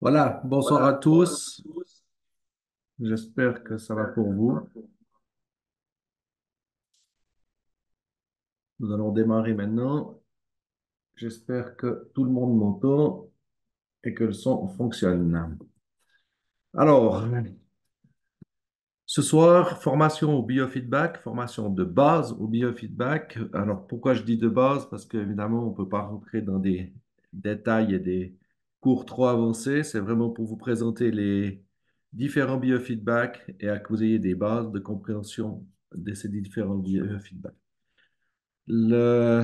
Voilà, bonsoir à tous. J'espère que ça va pour vous. Nous allons démarrer maintenant. J'espère que tout le monde m'entend et que le son fonctionne. Alors, ce soir, formation au biofeedback, formation de base au biofeedback. Alors, pourquoi je dis de base? Parce qu'évidemment, on ne peut pas rentrer dans des détails et des cours trop avancés. C'est vraiment pour vous présenter les différents biofeedbacks et à que vous ayez des bases de compréhension de ces différents biofeedbacks. Le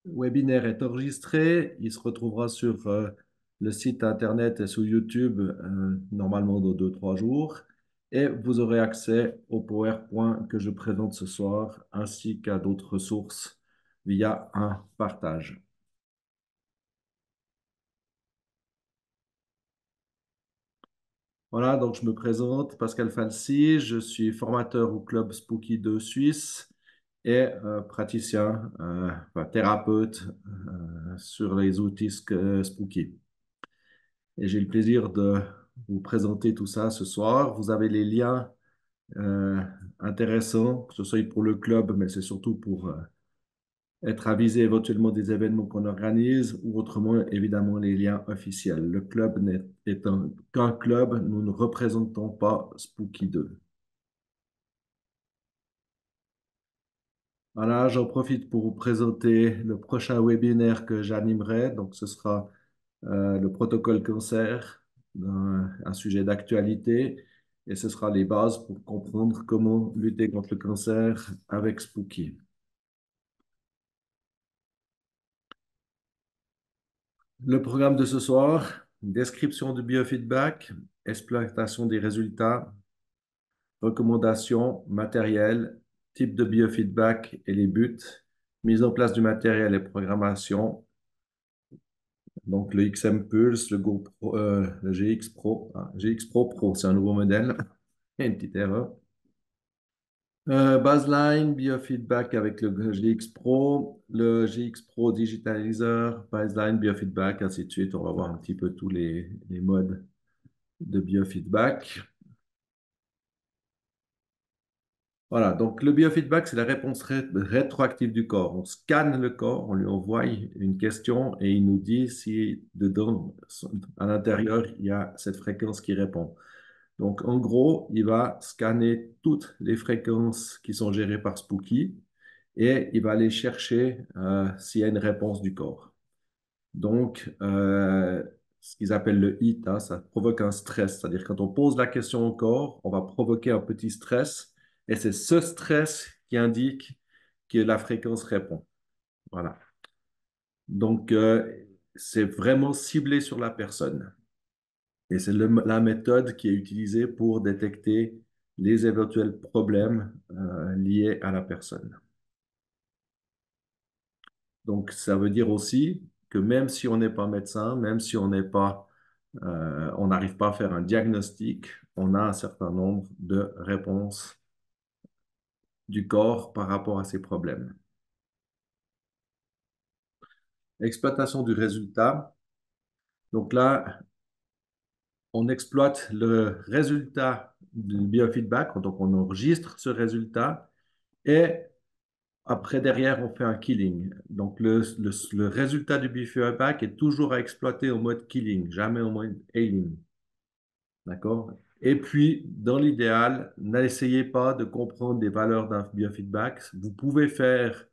webinaire est enregistré. Il se retrouvera sur le site Internet et sur YouTube normalement dans 2, 3 jours. Et vous aurez accès au PowerPoint que je présente ce soir, ainsi qu'à d'autres ressources via un partage. Voilà, donc je me présente, Pascal Falsi, je suis formateur au Club Spooky de Suisse et praticien, enfin, thérapeute sur les outils Spooky. Et j'ai le plaisir de vous présenter tout ça ce soir. Vous avez les liens euh, intéressants, que ce soit pour le club, mais c'est surtout pour être avisé éventuellement des événements qu'on organise, ou autrement, évidemment, les liens officiels. Le club n'est étant qu'un club, nous ne représentons pas Spooky 2. Voilà, j'en profite pour vous présenter le prochain webinaire que j'animerai. Donc, ce sera le protocole cancer, un sujet d'actualité, et ce sera les bases pour comprendre comment lutter contre le cancer avec Spooky. Le programme de ce soir, description du biofeedback, exploitation des résultats, recommandations, matériel, type de biofeedback et les buts, mise en place du matériel et programmation. Donc le XM Pulse, le GX Pro, GX Pro Pro, c'est un nouveau modèle. Une petite erreur. Baseline, biofeedback avec le GX Pro, le GX Pro Digitalizer, baseline, biofeedback, ainsi de suite. On va voir un petit peu tous les modes de biofeedback. Voilà, donc le biofeedback, c'est la réponse rétroactive du corps. On scanne le corps, on lui envoie une question et il nous dit si dedans, à l'intérieur, il y a cette fréquence qui répond. Donc, en gros, il va scanner toutes les fréquences qui sont gérées par Spooky et il va aller chercher s'il y a une réponse du corps. Donc, ce qu'ils appellent le HIT, hein, ça provoque un stress. C'est-à-dire quand on pose la question au corps, on va provoquer un petit stress et c'est ce stress qui indique que la fréquence répond. Voilà. Donc, c'est vraiment ciblé sur la personne. Et c'est la méthode qui est utilisée pour détecter les éventuels problèmes liés à la personne. Donc, ça veut dire aussi que même si on n'est pas médecin, même si on n'arrive pas à faire un diagnostic, on a un certain nombre de réponses du corps par rapport à ces problèmes. Exploitation du résultat. Donc là, on exploite le résultat du biofeedback, donc on enregistre ce résultat et après, derrière, on fait un killing. Donc, le résultat du biofeedback est toujours à exploiter en mode killing, jamais en mode healing. D'accord? Et puis, dans l'idéal, n'essayez pas de comprendre des valeurs d'un biofeedback. Vous pouvez faire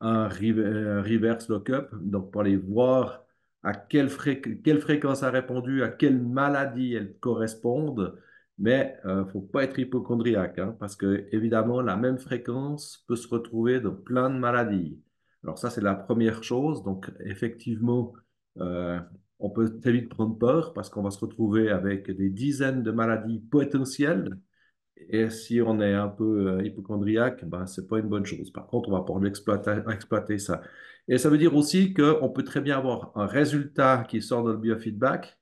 un reverse lookup, donc pour aller voir à quelle fréquence a répondu, à quelle maladie elles correspondent. Mais il ne faut pas être hypochondriaque, hein, parce que évidemment, la même fréquence peut se retrouver dans plein de maladies. Alors ça, c'est la première chose. Donc effectivement, euh, on peut très vite prendre peur parce qu'on va se retrouver avec des dizaines de maladies potentielles et si on est un peu hypochondriaque, ben, ce n'est pas une bonne chose. Par contre, on va pouvoir exploiter ça. Et ça veut dire aussi qu'on peut très bien avoir un résultat qui sort dans le biofeedback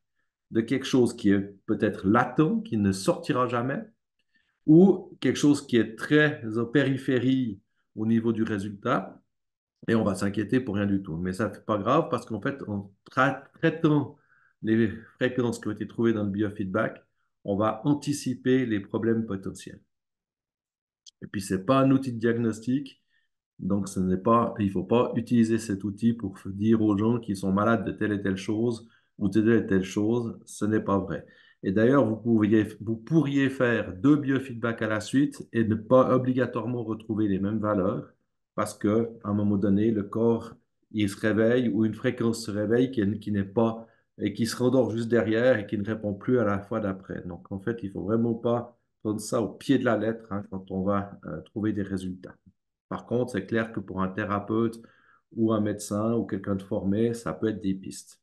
de quelque chose qui est peut-être latent, qui ne sortira jamais, ou quelque chose qui est très en périphérie au niveau du résultat, et on va s'inquiéter pour rien du tout. Mais ça, n'est pas grave parce qu'en fait, en traitant les fréquences qui ont été trouvées dans le biofeedback, on va anticiper les problèmes potentiels. Et puis, ce n'est pas un outil de diagnostic, donc il ne faut pas utiliser cet outil pour dire aux gens qu'ils sont malades de telle et telle chose ou de telle et telle chose. Ce n'est pas vrai. Et d'ailleurs, vous pourriez faire deux biofeedbacks à la suite et ne pas obligatoirement retrouver les mêmes valeurs parce qu'à un moment donné, le corps, il se réveille ou une fréquence se réveille qui n'est pas et qui se rendort juste derrière et qui ne répond plus à la fois d'après. Donc, en fait, il ne faut vraiment pas prendre ça au pied de la lettre hein, quand on va trouver des résultats. Par contre, c'est clair que pour un thérapeute ou un médecin ou quelqu'un de formé, ça peut être des pistes.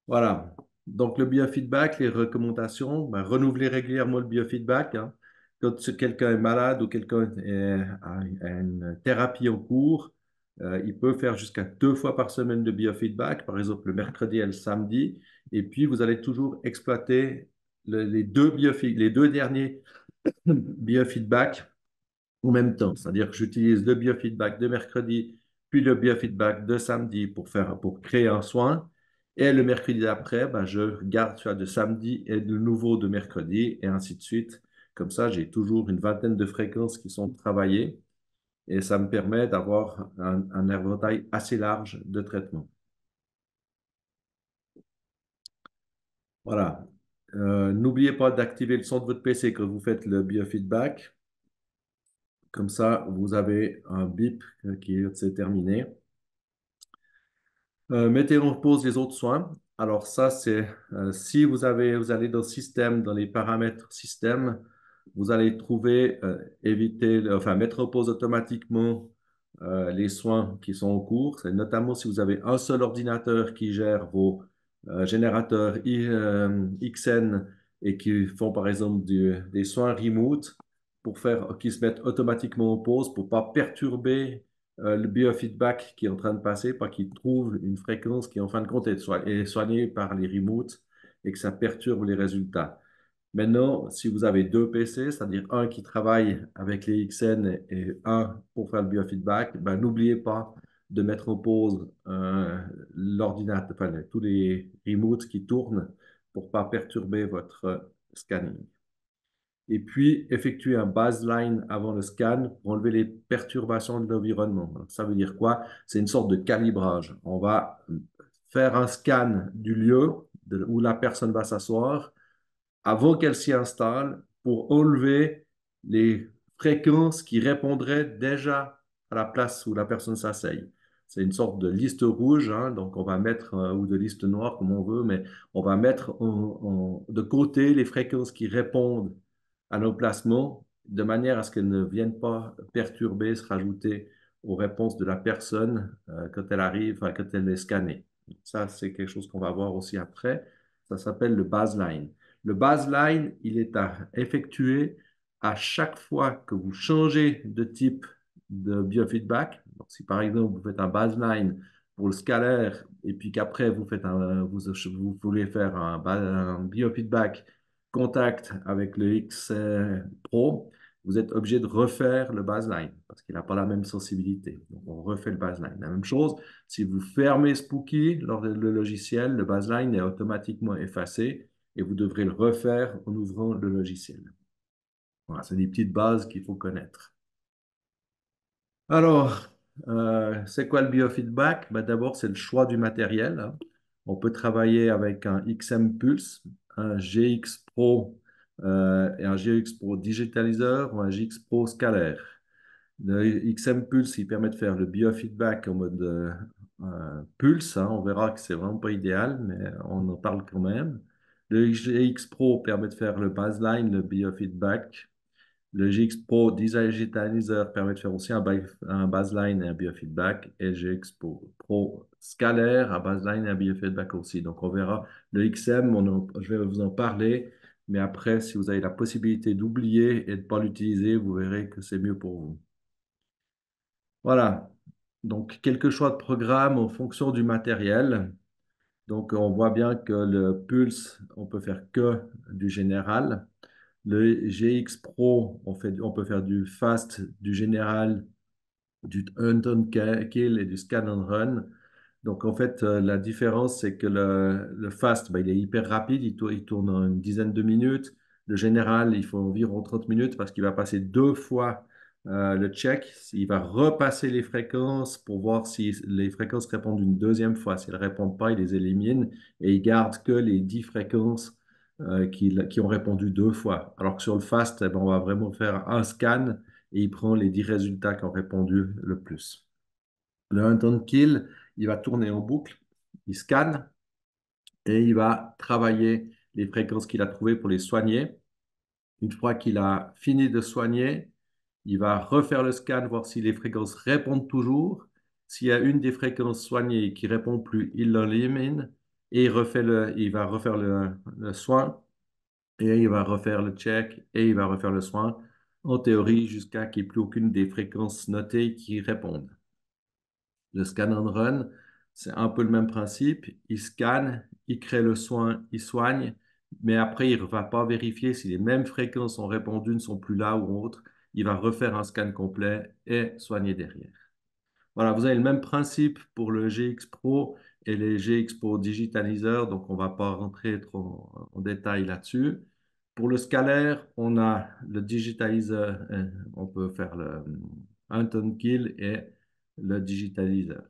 Voilà. Donc, le biofeedback, les recommandations, ben, renouveler régulièrement le biofeedback, hein. Quand quelqu'un est malade ou a une thérapie en cours, il peut faire jusqu'à 2 fois par semaine de biofeedback, par exemple le mercredi et le samedi. Et puis, vous allez toujours exploiter les deux derniers biofeedbacks en même temps. C'est-à-dire que j'utilise le biofeedback de mercredi, puis le biofeedback de samedi pour créer un soin. Et le mercredi d'après, ben, je garde celui de samedi et de nouveau de mercredi, et ainsi de suite. Comme ça, j'ai toujours une vingtaine de fréquences qui sont travaillées et ça me permet d'avoir un éventail assez large de traitements. Voilà. N'oubliez pas d'activer le son de votre PC quand vous faites le biofeedback. Comme ça, vous avez un bip qui est terminé. Mettez en pause les autres soins. Alors ça, c'est si vous allez dans le système, dans les paramètres système, vous allez trouver, enfin mettre en pause automatiquement les soins qui sont en cours. C'est notamment si vous avez un seul ordinateur qui gère vos générateurs XN et qui font par exemple des soins remote qui se mettent automatiquement en pause pour pas perturber le biofeedback qui est en train de passer, pas qu'il trouve une fréquence qui, en fin de compte, est soignée par les remotes et que ça perturbe les résultats. Maintenant, si vous avez deux PC, c'est-à-dire un qui travaille avec les XN et un pour faire le biofeedback, ben, n'oubliez pas de mettre en pause l'ordinateur, enfin, tous les remotes qui tournent pour ne pas perturber votre scanning. Et puis, effectuer un baseline avant le scan pour enlever les perturbations de l'environnement. Alors, ça veut dire quoi? C'est une sorte de calibrage. On va faire un scan du lieu où la personne va s'asseoir avant qu'elle s'y installe pour enlever les fréquences qui répondraient déjà à la place où la personne s'asseye. C'est une sorte de liste rouge, hein, donc on va mettre, ou de liste noire comme on veut, mais on va mettre de côté les fréquences qui répondent à nos placements de manière à ce qu'elles ne viennent pas perturber, se rajouter aux réponses de la personne quand elle arrive, enfin, quand elle est scannée. Ça, c'est quelque chose qu'on va voir aussi après. Ça s'appelle le baseline. Le baseline, il est à effectuer à chaque fois que vous changez de type de biofeedback. Donc, si par exemple vous faites un baseline pour le scalaire et puis qu'après vous voulez faire un biofeedback contact avec le X Pro, vous êtes obligé de refaire le baseline parce qu'il n'a pas la même sensibilité. Donc, on refait le baseline. La même chose, si vous fermez Spooky lors de le logiciel, le baseline est automatiquement effacé et vous devrez le refaire en ouvrant le logiciel. Voilà, c'est des petites bases qu'il faut connaître. Alors, c'est quoi le biofeedback? Ben, d'abord, c'est le choix du matériel, hein. On peut travailler avec un XM Pulse, un GX Pro et un GX Pro digitaliseur ou un GX Pro scalaire. Le XM Pulse, il permet de faire le biofeedback en mode pulse, hein. On verra que c'est vraiment pas idéal, mais on en parle quand même. Le GX Pro permet de faire le baseline, le biofeedback. Le GX Pro Digitalizer permet de faire aussi un baseline et un biofeedback. Et le GX Pro Scalaire, un baseline et un biofeedback aussi. Donc, on verra. Le XM, je vais vous en parler. Mais après, si vous avez la possibilité d'oublier et de ne pas l'utiliser, vous verrez que c'est mieux pour vous. Voilà. Donc, quelques choix de programme en fonction du matériel. Donc, on voit bien que le Pulse, on peut faire que du général. Le GX Pro, on peut faire du fast, du général, du hunt and kill et du scan and run. Donc, en fait, la différence, c'est que le fast, ben, il est hyper rapide, il tourne en une dizaine de minutes. Le général, il faut environ 30 minutes parce qu'il va passer deux fois le check. Il va repasser les fréquences pour voir si les fréquences répondent une deuxième fois. Si elles ne répondent pas, il les élimine et il garde que les 10 fréquences qui ont répondu deux fois. Alors que sur le fast, eh ben, on va vraiment faire un scan et il prend les 10 résultats qui ont répondu le plus. Le hunt and kill, il va tourner en boucle, il scanne et il va travailler les fréquences qu'il a trouvées pour les soigner. Une fois qu'il a fini de soigner, il va refaire le scan, voir si les fréquences répondent toujours. S'il y a une des fréquences soignées qui répond plus, il l'élimine et il va refaire le soin et il va refaire le check et il va refaire le soin en théorie jusqu'à qu'il n'y ait plus aucune des fréquences notées qui répondent. Le scan and run, c'est un peu le même principe. Il scanne, il crée le soin, il soigne, mais après, il ne va pas vérifier si les mêmes fréquences ont répondu, ne sont plus là ou autres. Il va refaire un scan complet et soigner derrière. Voilà, vous avez le même principe pour le GX Pro et les GX Pro digitaliseurs, donc on ne va pas rentrer trop en détail là-dessus. Pour le scalaire, on a le digitaliseur, on peut faire le un ton kill et le digitaliseur.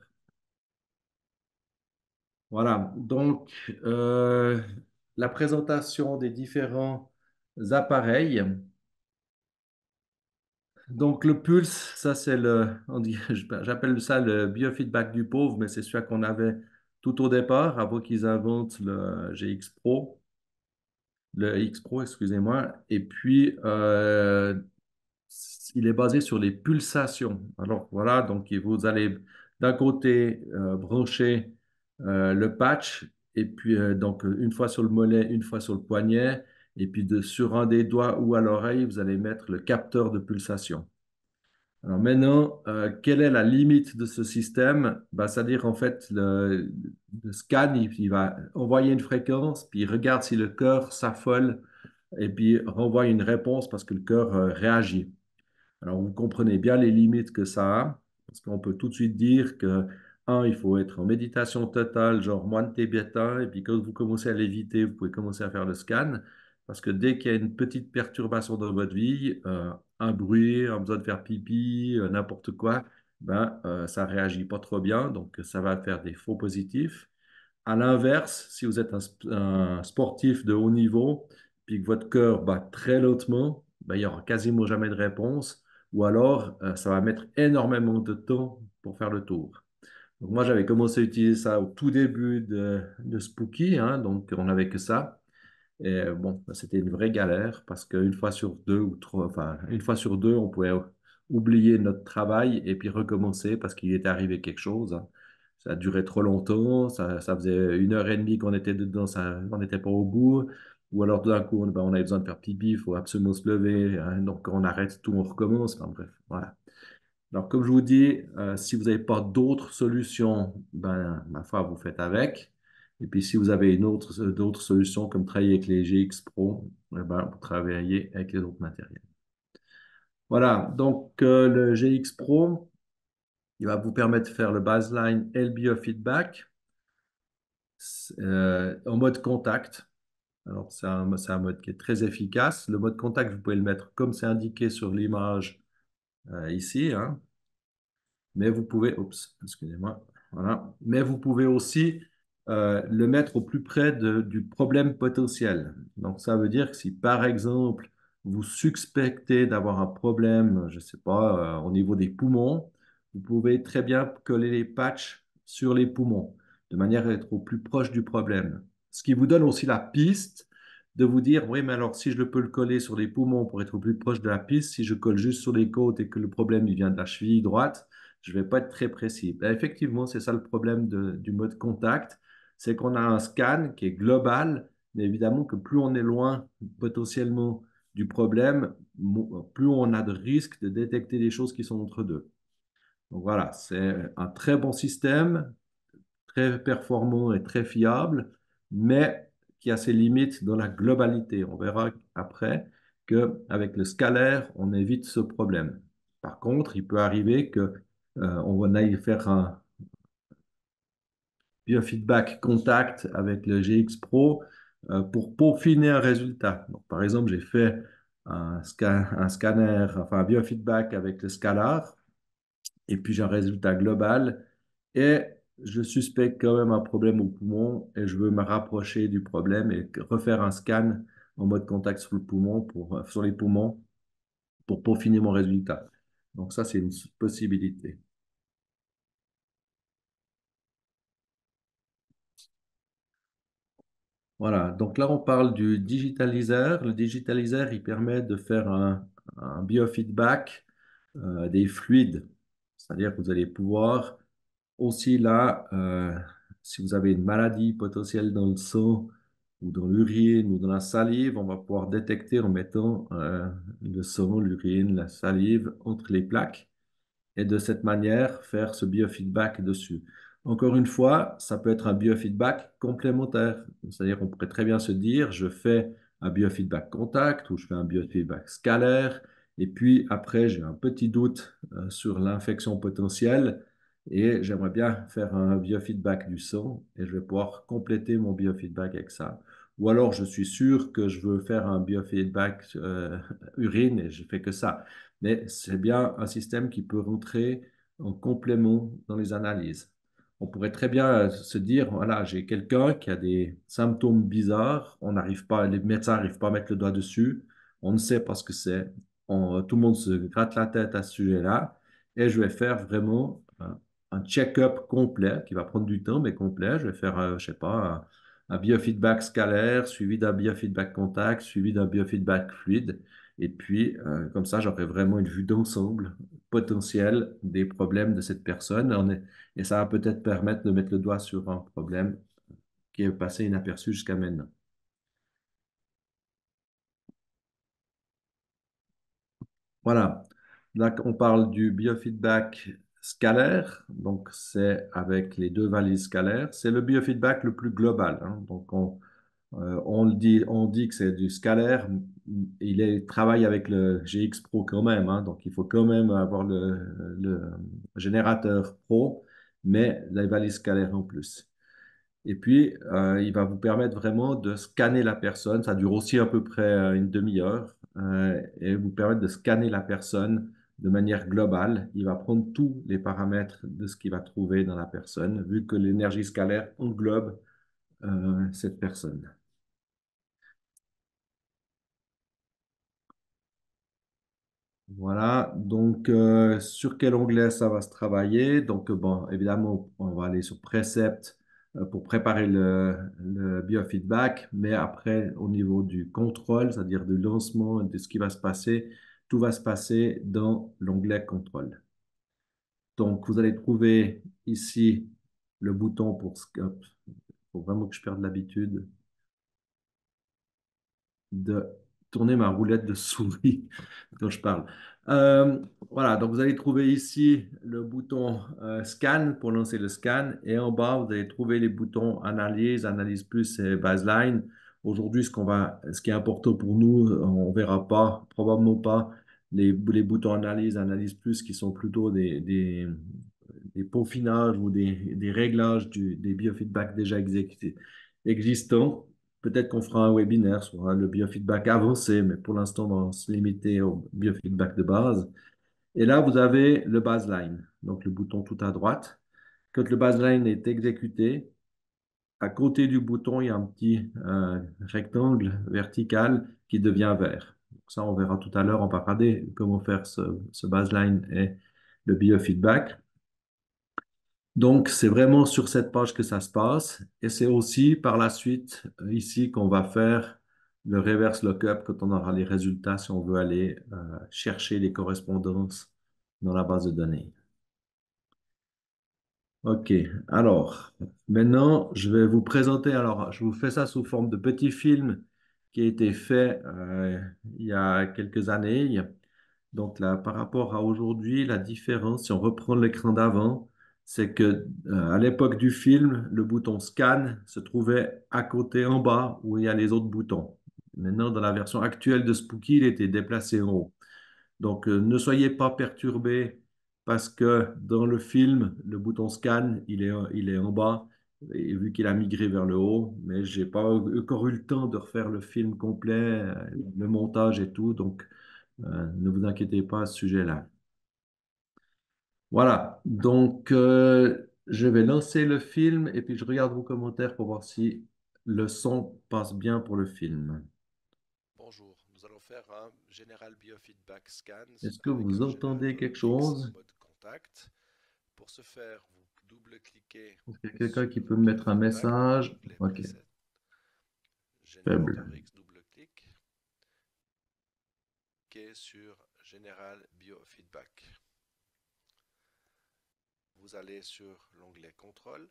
Voilà, donc la présentation des différents appareils. Donc le pulse, ça c'est j'appelle ça le biofeedback du pauvre, mais c'est celui qu'on avait tout au départ, avant qu'ils inventent le GX Pro, le X Pro, excusez-moi. Et puis il est basé sur les pulsations. Alors voilà, donc vous allez d'un côté brancher le patch, et puis donc une fois sur le mollet, une fois sur le poignet, et puis sur un des doigts ou à l'oreille, vous allez mettre le capteur de pulsation. Alors maintenant, quelle est la limite de ce système? Ben, c'est-à-dire en fait, le scan, il va envoyer une fréquence, puis il regarde si le cœur s'affole, et puis renvoie une réponse parce que le cœur réagit. Alors, vous comprenez bien les limites que ça a, parce qu'on peut tout de suite dire que, un, il faut être en méditation totale, genre moine tibétain, et puis quand vous commencez à léviter, vous pouvez commencer à faire le scan, parce que dès qu'il y a une petite perturbation dans votre vie, un bruit, un besoin de faire pipi, n'importe quoi, ben, ça réagit pas trop bien, donc ça va faire des faux positifs. À l'inverse, si vous êtes un sportif de haut niveau, puis que votre cœur bat très lentement, ben, il n'y aura quasiment jamais de réponse, ou alors ça va mettre énormément de temps pour faire le tour. Donc moi, j'avais commencé à utiliser ça au tout début de Spooky, hein, donc on n'avait que ça. Et bon, c'était une vraie galère parce qu'une fois sur deux ou trois, enfin, une fois sur deux, on pouvait oublier notre travail et puis recommencer parce qu'il était arrivé quelque chose, hein. Ça a duré trop longtemps, ça faisait une heure et demie qu'on était dedans, on n'était pas au bout. Ou alors d'un coup, ben, on avait besoin de faire pipi, il faut absolument se lever, hein, donc on arrête tout, on recommence. Enfin, bref, voilà. Alors, comme je vous dis, si vous n'avez pas d'autres solutions, ben, ma foi, vous faites avec. Et puis, si vous avez d'autres solutions, comme travailler avec les GX Pro, eh ben, vous travaillez avec les autres matériels. Voilà, donc le GX Pro, il va vous permettre de faire le baseline et le biofeedback en mode contact. Alors, c'est un mode qui est très efficace. Le mode contact, vous pouvez le mettre comme c'est indiqué sur l'image ici, hein. Mais vous pouvez, oups, excusez-moi, voilà. Mais vous pouvez aussi le mettre au plus près du problème potentiel. Donc, ça veut dire que si, par exemple, vous suspectez d'avoir un problème, je ne sais pas, au niveau des poumons, vous pouvez très bien coller les patchs sur les poumons, de manière à être au plus proche du problème. Ce qui vous donne aussi la piste de vous dire, oui, mais alors si je peux le coller sur les poumons pour être au plus proche de la piste, si je colle juste sur les côtes et que le problème il vient de la cheville droite, je ne vais pas être très précis. Ben, effectivement, c'est ça le problème du mode contact, c'est qu'on a un scan qui est global, mais évidemment que plus on est loin potentiellement du problème, plus on a de risques de détecter des choses qui sont entre deux. Donc voilà, c'est un très bon système, très performant et très fiable, mais qui a ses limites dans la globalité. On verra après qu'avec le scalaire, on évite ce problème. Par contre, il peut arriver que on aille faire biofeedback contact avec le GX Pro pour peaufiner un résultat. Donc, par exemple, j'ai fait un scanner, enfin un biofeedback avec le Scalar, et puis j'ai un résultat global, et je suspecte quand même un problème au poumon, et je veux me rapprocher du problème et refaire un scan en mode contact sur le poumon sur les poumons pour peaufiner mon résultat. Donc ça, c'est une possibilité. Voilà, donc là on parle du digitaliseur. Le digitaliseur, il permet de faire un biofeedback des fluides. C'est-à-dire que vous allez pouvoir aussi là, si vous avez une maladie potentielle dans le sang ou dans l'urine ou dans la salive, on va pouvoir détecter en mettant le sang, l'urine, la salive entre les plaques et de cette manière faire ce biofeedback dessus. Encore une fois, ça peut être un biofeedback complémentaire. C'est-à-dire qu'on pourrait très bien se dire, je fais un biofeedback contact ou je fais un biofeedback scalaire, et puis après, j'ai un petit doute sur l'infection potentielle et j'aimerais bien faire un biofeedback du sang et je vais pouvoir compléter mon biofeedback avec ça. Ou alors, je suis sûr que je veux faire un biofeedback urine et je fais que ça. Mais c'est bien un système qui peut rentrer en complément dans les analyses. On pourrait très bien se dire, voilà, j'ai quelqu'un qui a des symptômes bizarres, on n'arrive pas, les médecins n'arrivent pas à mettre le doigt dessus, on ne sait pas ce que c'est. Tout le monde se gratte la tête à ce sujet-là, et je vais faire vraiment un check-up complet qui va prendre du temps, mais complet. Je vais faire, je sais pas, un biofeedback scalaire, suivi d'un biofeedback contact, suivi d'un biofeedback fluide. Et puis, comme ça, j'aurai vraiment une vue d'ensemble potentielle des problèmes de cette personne. Et ça va peut-être permettre de mettre le doigt sur un problème qui est passé inaperçu jusqu'à maintenant. Voilà. Là, on parle du biofeedback scalaire. Donc, c'est avec les deux valises scalaires. C'est le biofeedback le plus global, hein. Donc, on dit que c'est du scalaire. Travaille avec le GX Pro quand même, hein. Donc, il faut quand même avoir le générateur Pro, mais la valise scalaire en plus. Et puis, il va vous permettre vraiment de scanner la personne. Ça dure aussi à peu près une demi-heure et vous permettre de scanner la personne de manière globale. Il va prendre tous les paramètres de ce qu'il va trouver dans la personne, vu que l'énergie scalaire englobe cette personne. Voilà, donc sur quel onglet ça va se travailler? Donc, bon, évidemment, on va aller sur Precept pour préparer le biofeedback, mais après, au niveau du contrôle, c'est-à-dire du lancement et de ce qui va se passer, tout va se passer dans l'onglet contrôle. Donc, vous allez trouver ici le bouton pour Scope. Il faut vraiment que je perde l'habitude de tourner ma roulette de souris quand je parle. Euh, voilà, donc vous allez trouver ici le bouton Scan pour lancer le scan et en bas, vous allez trouver les boutons Analyse, Analyse Plus et Baseline. Aujourd'hui, ce qui est important pour nous, on verra pas, probablement pas les boutons Analyse, Analyse Plus qui sont plutôt des peaufinages ou des réglages des biofeedbacks déjà existants. Peut-être qu'on fera un webinaire sur le biofeedback avancé, mais pour l'instant, on va se limiter au biofeedback de base. Et là, vous avez le baseline, donc le bouton tout à droite. Quand le baseline est exécuté, à côté du bouton, il y a un petit rectangle vertical qui devient vert. Donc ça, on verra tout à l'heure, on va regarder comment faire ce baseline et le biofeedback. Donc, c'est vraiment sur cette page que ça se passe. Et c'est aussi par la suite, ici, qu'on va faire le reverse lookup quand on aura les résultats, si on veut aller chercher les correspondances dans la base de données. OK. Alors, maintenant, je vais vous présenter. Alors, je vous fais ça sous forme de petit film qui a été fait il y a quelques années. Donc là, par rapport à aujourd'hui, la différence, si on reprend l'écran d'avant, c'est que à l'époque du film, le bouton scan se trouvait à côté en bas où il y a les autres boutons. Maintenant, dans la version actuelle de Spooky, il était déplacé en haut. Donc, ne soyez pas perturbés parce que dans le film, le bouton scan, il est en bas et vu qu'il a migré vers le haut, mais j'ai pas encore eu le temps de refaire le film complet, le montage et tout, donc ne vous inquiétez pas à ce sujet-là. Voilà, donc je vais lancer le film et puis je regarde vos commentaires pour voir si le son passe bien pour le film. Bonjour, nous allons faire un General Biofeedback Scan Est-ce que avec vous un entendez générateur quelque X en chose? mode contact. Pour ce faire, vous double-cliquez Est-ce qu'il y a quelqu'un qui sur peut me mettre un Biofeedback depuis message? l'onglet Ok, Preset. faible. Générateur X, double-clic. Cliquez sur General Biofeedback. Vous allez sur l'onglet Contrôle.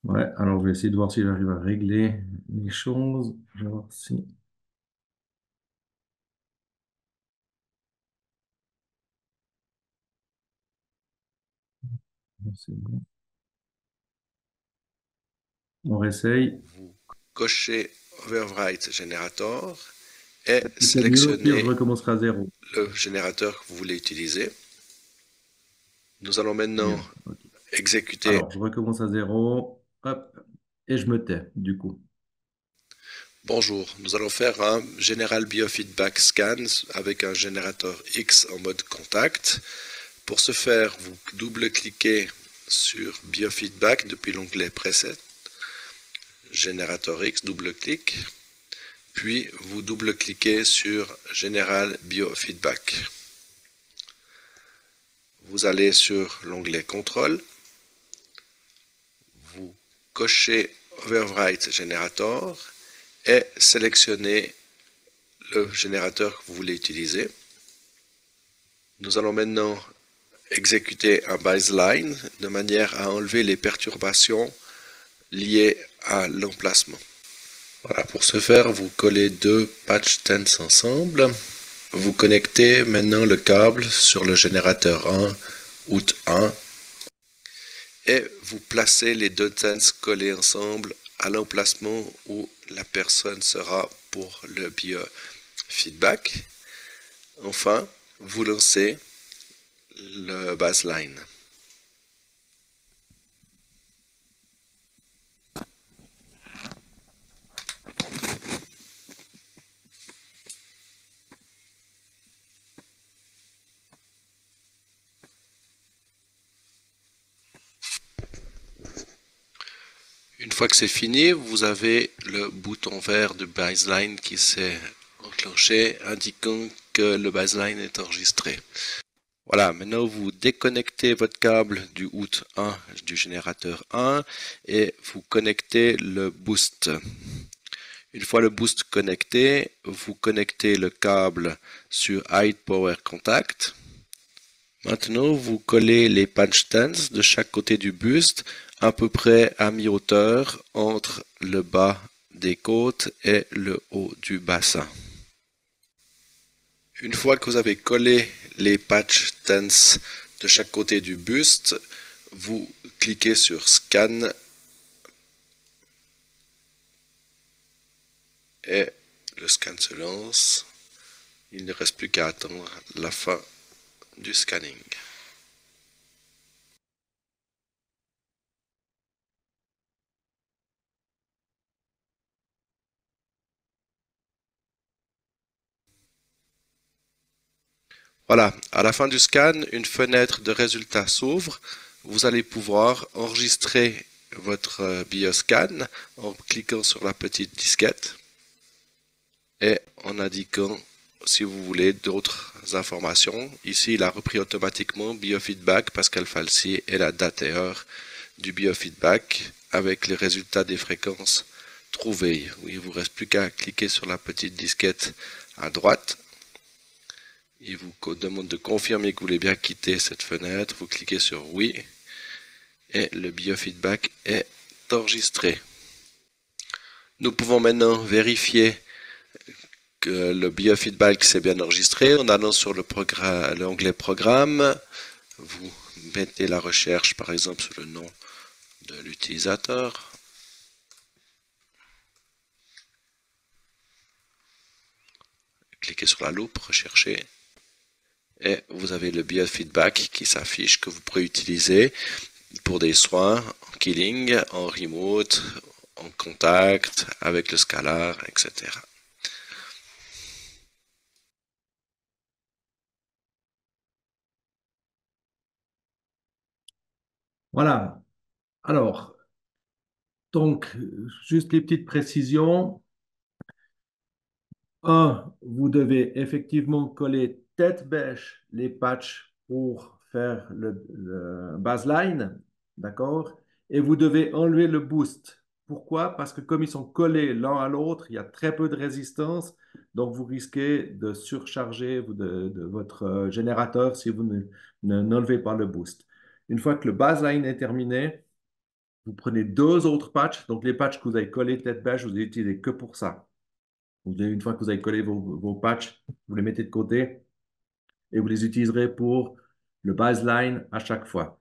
Ouais, alors je vais essayer de voir si j'arrive à régler les choses. Je vais voir si c'est bon. On réessaye. Vous cochez Overwrite Generator et C'est mieux, au pire, je sélectionnez recommencerai à zéro. le générateur que vous voulez utiliser. Nous allons maintenant Mieux. Ok. exécuter. Alors, je recommence à zéro. Hop. Et je me tais, du coup. Bonjour, nous allons faire un General Biofeedback Scan avec un générateur X en mode contact. Pour ce faire, vous double-cliquez sur Biofeedback depuis l'onglet Preset, Générateur X, double-clic, puis vous double-cliquez sur General Biofeedback. Vous allez sur l'onglet Contrôle, vous cochez Overwrite Generator et sélectionnez le générateur que vous voulez utiliser. Nous allons maintenant exécuter un baseline de manière à enlever les perturbations liées à l'emplacement. Voilà, pour ce faire, vous collez deux patch tense ensemble. Vous connectez maintenant le câble sur le générateur 1, out 1, et vous placez les deux tenses collés ensemble à l'emplacement où la personne sera pour le biofeedback. Enfin, vous lancez le baseline. Une fois que c'est fini, vous avez le bouton vert de baseline qui s'est enclenché, indiquant que le baseline est enregistré. Voilà, maintenant vous déconnectez votre câble du out 1 du générateur 1 et vous connectez le boost. Une fois le boost connecté, vous connectez le câble sur Hide Power Contact. Maintenant, vous collez les punch tenses de chaque côté du buste, à peu près à mi-hauteur entre le bas des côtes et le haut du bassin. Une fois que vous avez collé les patch tenses de chaque côté du buste, vous cliquez sur Scan et le scan se lance. Il ne reste plus qu'à attendre la fin du scanning. Voilà, à la fin du scan, une fenêtre de résultats s'ouvre. Vous allez pouvoir enregistrer votre bioscan en cliquant sur la petite disquette et en indiquant si vous voulez d'autres informations. Ici, il a repris automatiquement biofeedback Pascal Falsi et la date et heure du biofeedback avec les résultats des fréquences trouvées. Il ne vous reste plus qu'à cliquer sur la petite disquette à droite. Il vous demande de confirmer que vous voulez bien quitter cette fenêtre. Vous cliquez sur oui et le biofeedback est enregistré. Nous pouvons maintenant vérifier que le biofeedback s'est bien enregistré en allant sur l'onglet programme. Vous mettez la recherche par exemple sur le nom de l'utilisateur. Cliquez sur la loupe, recherchez et vous avez le biofeedback qui s'affiche que vous pourrez utiliser pour des soins en killing, en remote, en contact, avec le scalar, etc. Voilà. Alors, donc, juste les petites précisions. Un, vous devez effectivement coller tête bêche les patchs pour faire le baseline, d'accord? Et vous devez enlever le boost. Pourquoi? Parce que comme ils sont collés l'un à l'autre, il y a très peu de résistance, donc vous risquez de surcharger de votre générateur si vous n'enlevez pas le boost. Une fois que le baseline est terminé, vous prenez deux autres patchs, donc les patchs que vous avez collés tête bêche, vous les utilisez que pour ça. Une fois que vous avez collé vos patchs, vous les mettez de côté et vous les utiliserez pour le baseline à chaque fois.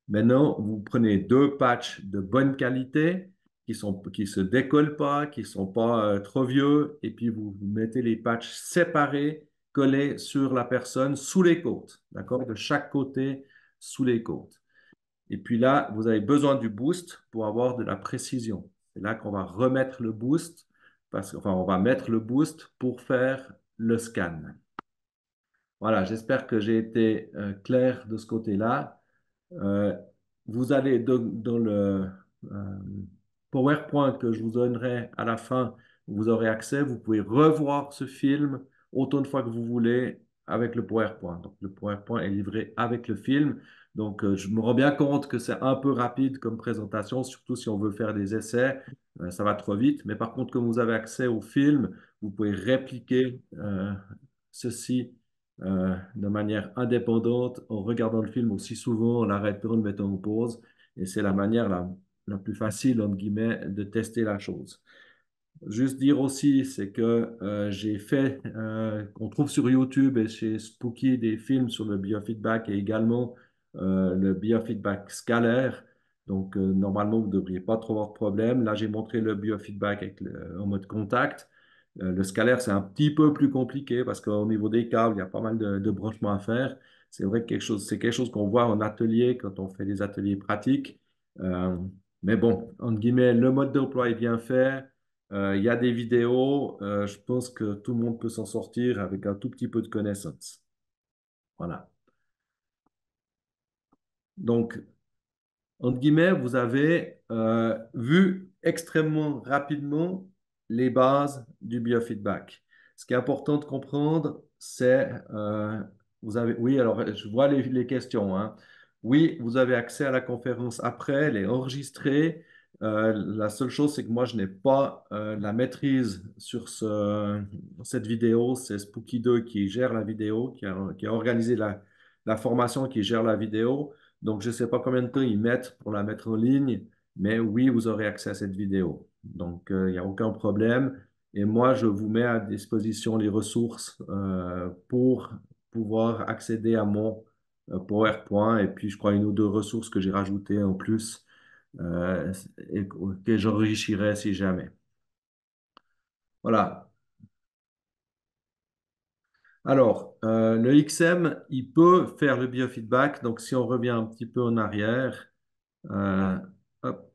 Maintenant, vous prenez deux patchs de bonne qualité qui se décollent pas, qui sont pas trop vieux, et puis vous mettez les patchs séparés, collés sur la personne sous les côtes, d'accord? De chaque côté sous les côtes. Et puis là, vous avez besoin du boost pour avoir de la précision. C'est là qu'on va remettre le boost, enfin, on va mettre le boost pour faire le scan. Voilà, j'espère que j'ai été clair de ce côté-là. Euh, Vous allez dans le euh, PowerPoint que je vous donnerai à la fin, vous aurez accès. Vous pouvez revoir ce film autant de fois que vous voulez avec le PowerPoint. Donc, le PowerPoint est livré avec le film. Donc, je me rends bien compte que c'est un peu rapide comme présentation, surtout si on veut faire des essais. Ça va trop vite. Mais par contre, comme vous avez accès au film, vous pouvez répliquer ceci de manière indépendante en regardant le film aussi souvent, en l'arrêtant, en le mettant en pause. Et c'est la manière la plus facile, entre guillemets, de tester la chose. Juste dire aussi, c'est que j'ai fait, qu'on trouve sur YouTube et chez Spooky des films sur le biofeedback et également le biofeedback scalaire. Donc, normalement, vous ne devriez pas trop avoir de problème. Là, j'ai montré le biofeedback en mode contact. Le scalaire, c'est un petit peu plus compliqué parce qu'au niveau des câbles, il y a pas mal de branchements à faire. C'est vrai que c'est quelque chose qu'on voit en atelier quand on fait des ateliers pratiques. Euh, mais bon, entre guillemets, le mode d'emploi est bien fait. Il y a des vidéos. Je pense que tout le monde peut s'en sortir avec un tout petit peu de connaissances. Voilà. Donc, entre guillemets, vous avez vu extrêmement rapidement les bases du biofeedback. Ce qui est important de comprendre, c'est, vous avez, oui, alors je vois les questions, hein. Oui, vous avez accès à la conférence après, elle est enregistrée. La seule chose, c'est que moi, je n'ai pas la maîtrise sur cette vidéo. C'est Spooky 2 qui gère la vidéo, qui a organisé la formation, qui gère la vidéo. Donc, je ne sais pas combien de temps ils mettent pour la mettre en ligne, mais oui, vous aurez accès à cette vidéo. Donc, il n'y a aucun problème. Et moi, je vous mets à disposition les ressources pour pouvoir accéder à mon PowerPoint et puis, je crois, une ou deux ressources que j'ai rajoutées en plus et que j'enrichirai si jamais. Voilà. Alors, le XM, il peut faire le biofeedback. Donc, si on revient un petit peu en arrière, euh, hop,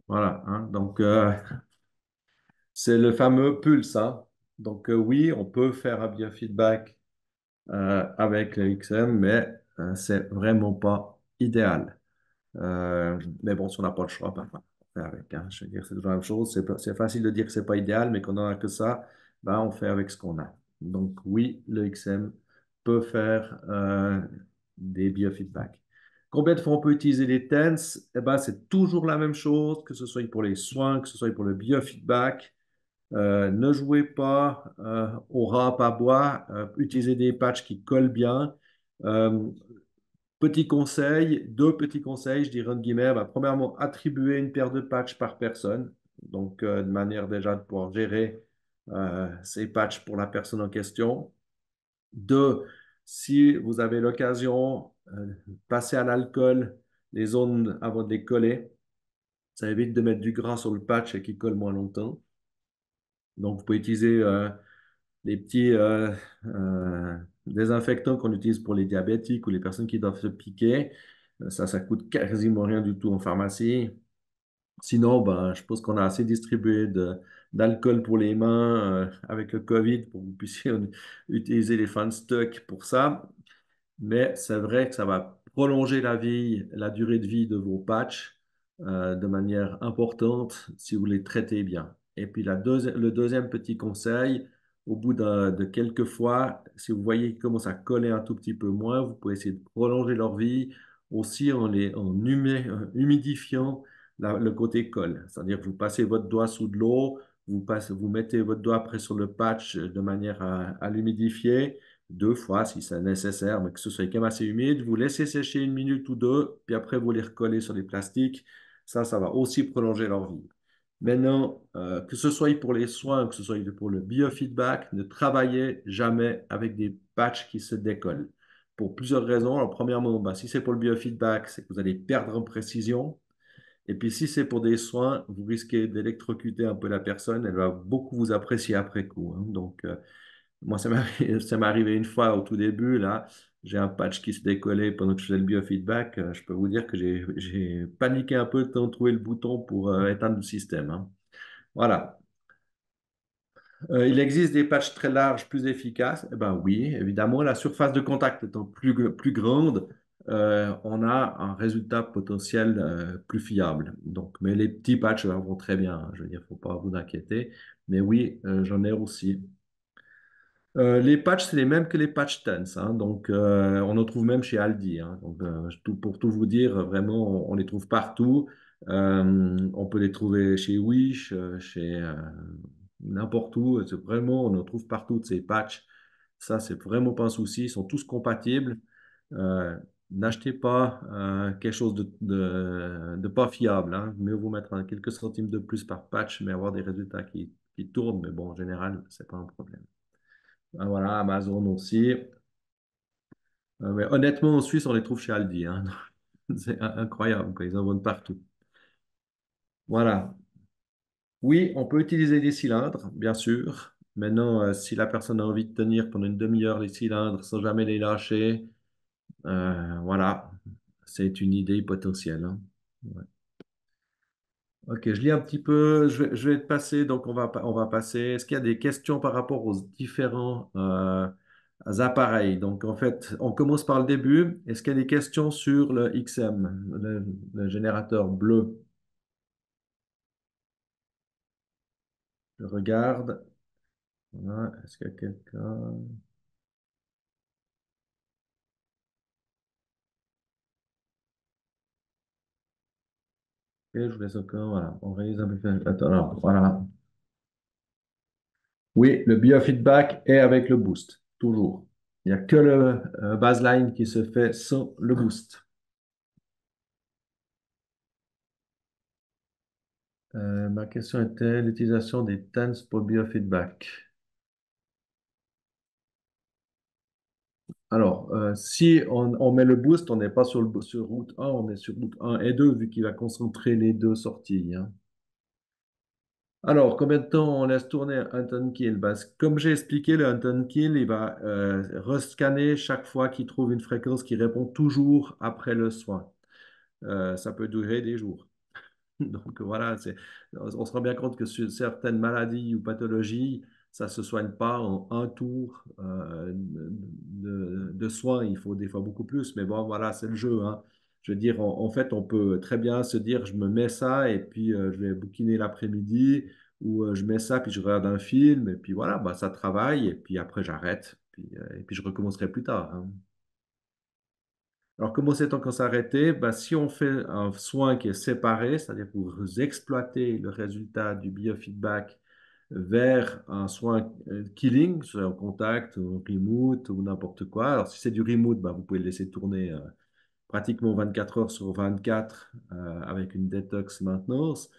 voilà, hein. Donc, c'est le fameux pulse, hein. Donc, oui, on peut faire un biofeedback avec le XM, mais c'est vraiment pas idéal. Mais bon, si on n'a pas le choix, ben, on fait avec, hein. Je veux dire, c'est toujours la même chose. C'est facile de dire que c'est pas idéal, mais qu'on n'en a que ça, ben, on fait avec ce qu'on a. Donc, oui, le XM peut faire des biofeedbacks. Combien de fois on peut utiliser les TENS? Eh ben, c'est toujours la même chose, que ce soit pour les soins, que ce soit pour le biofeedback. Ne jouez pas au râpe à bois. Utilisez des patchs qui collent bien. Euh, Petit conseil, deux petits conseils, je dirais entre guillemets. Ben, premièrement, attribuer une paire de patchs par personne. Donc, de manière déjà de pouvoir gérer ces patchs pour la personne en question. Deux, si vous avez l'occasion, passer à l'alcool les zones avant de les coller. Ça évite de mettre du gras sur le patch et qui colle moins longtemps. Donc, vous pouvez utiliser les petits désinfectants qu'on utilise pour les diabétiques ou les personnes qui doivent se piquer. Ça coûte quasiment rien du tout en pharmacie. Sinon, ben, je pense qu'on a assez distribué d'alcool pour les mains avec le Covid pour que vous puissiez utiliser les fan stocks pour ça. Mais c'est vrai que ça va prolonger la vie, la durée de vie de vos patchs de manière importante si vous les traitez bien. Et puis le deuxième petit conseil, au bout de quelques fois, si vous voyez qu'ils commencent à coller un tout petit peu moins, vous pouvez essayer de prolonger leur vie aussi en humidifiant le côté colle. C'est-à-dire que vous passez votre doigt sous de l'eau, vous mettez votre doigt après sur le patch de manière à l'humidifier deux fois si c'est nécessaire, mais que ce soit quand même assez humide. Vous laissez sécher une minute ou deux, puis après vous les recollez sur les plastiques. Ça va aussi prolonger leur vie. Maintenant, que ce soit pour les soins, que ce soit pour le biofeedback, ne travaillez jamais avec des patchs qui se décollent. Pour plusieurs raisons. Alors, premièrement, ben, si c'est pour le biofeedback, c'est que vous allez perdre en précision. Et puis, si c'est pour des soins, vous risquez d'électrocuter un peu la personne. Elle va beaucoup vous apprécier après coup, hein. Donc, moi, ça m'est arrivé une fois au tout début, là. J'ai un patch qui se décollait pendant que je faisais le biofeedback. Je peux vous dire que j'ai paniqué un peu de temps de trouver le bouton pour éteindre le système, hein. Voilà. Il existe des patchs très larges, plus efficaces. Eh ben oui, évidemment, la surface de contact étant plus grande, on a un résultat potentiel plus fiable. Donc, mais les petits patchs vont très bien, hein. Je veux dire, faut pas vous inquiéter. Mais oui, j'en ai aussi. Les patchs, c'est les mêmes que les patch tents, hein. Donc, on en trouve même chez Aldi, hein. Donc, pour tout vous dire, vraiment, on les trouve partout. On peut les trouver chez Wish, chez n'importe où. C'est vraiment, on en trouve partout de ces patchs. Ça, c'est vraiment pas un souci. Ils sont tous compatibles. Euh, N'achetez pas quelque chose de pas fiable, hein. Mieux vous mettre quelques centimes de plus par patch, mais avoir des résultats qui tournent. Mais bon, en général, c'est pas un problème. Ah, voilà, Amazon aussi. Mais honnêtement, en Suisse, on les trouve chez Aldi, hein. C'est incroyable, quoi. Ils en vendent partout. Voilà. Oui, on peut utiliser des cylindres, bien sûr. Maintenant, si la personne a envie de tenir pendant une demi-heure les cylindres sans jamais les lâcher, voilà, c'est une idée potentielle, hein. Ouais. Ok, je lis un petit peu. Je vais te passer. Donc, on va passer. Est-ce qu'il y a des questions par rapport aux différents appareils? Donc, en fait, on commence par le début. Est-ce qu'il y a des questions sur le XM, le générateur bleu? Je regarde. Voilà. Est-ce qu'il y a quelqu'un? Ok, je vous laisse encore. Voilà. On réalise un peu. Attends, alors, voilà. Oui, le biofeedback est avec le boost, toujours. Il n'y a que le baseline qui se fait sans le boost. Ma question était l'utilisation des TENS pour biofeedback. Alors, si on met le boost, on n'est pas sur route 1, on est sur route 1 et 2, vu qu'il va concentrer les deux sorties, hein. Alors, combien de temps on laisse tourner un Hunt Kill? Ben, comme j'ai expliqué, le Hunt Kill, il va rescanner chaque fois qu'il trouve une fréquence qui répond toujours après le soin. Ça peut durer des jours. Donc voilà, on se rend bien compte que sur certaines maladies ou pathologies, ça ne se soigne pas en un tour de soins. Il faut des fois beaucoup plus. Mais bon, voilà, c'est le jeu, hein. Je veux dire, en fait, on peut très bien se dire, je me mets ça et puis je vais bouquiner l'après-midi ou je mets ça puis je regarde un film et puis voilà, bah, ça travaille et puis après j'arrête. Et puis je recommencerai plus tard, hein. Alors, comment sait-on quand s'arrêter? Ben, si on fait un soin qui est séparé, c'est-à-dire que vous exploitez le résultat du biofeedback vers un soin killing, soit en contact, ou en remote, ou n'importe quoi. Alors, si c'est du remote, ben, vous pouvez le laisser tourner pratiquement 24 heures sur 24 avec une detox maintenance.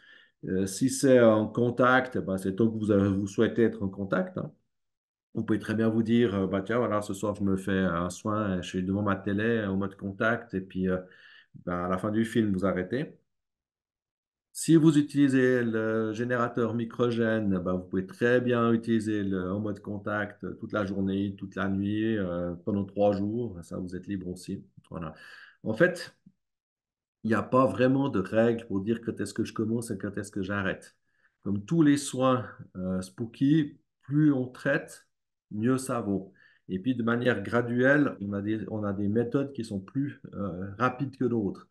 Si c'est en contact, ben, c'est tant que vous souhaitez être en contact, hein. Vous pouvez très bien vous dire, bah, tiens, voilà, ce soir, je me fais un soin, je suis devant ma télé en mode contact, et puis bah, à la fin du film, vous arrêtez. Si vous utilisez le générateur microgène, ben, vous pouvez très bien utiliser le en mode contact toute la journée, toute la nuit, pendant 3 jours. Ça, vous êtes libre aussi. Voilà. En fait, il n'y a pas vraiment de règle pour dire quand est-ce que je commence et quand est-ce que j'arrête. Comme tous les soins spooky, plus on traite, mieux ça vaut. Et puis de manière graduelle, on a des méthodes qui sont plus rapides que d'autres.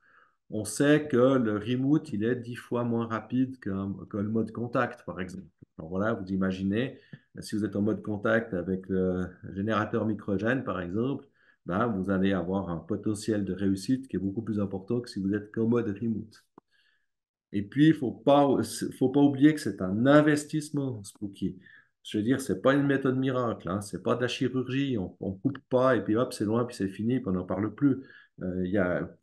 On sait que le remote, il est 10 fois moins rapide que le mode contact, par exemple. Alors voilà, vous imaginez, si vous êtes en mode contact avec le générateur microgène, par exemple, ben, vous allez avoir un potentiel de réussite qui est beaucoup plus important que si vous êtes qu'en mode remote. Et puis, il faut pas oublier que c'est un investissement, Spooky. Je veux dire, c'est pas une méthode miracle, hein, c'est pas de la chirurgie. On coupe pas et puis hop, c'est loin, puis c'est fini, puis on n'en parle plus.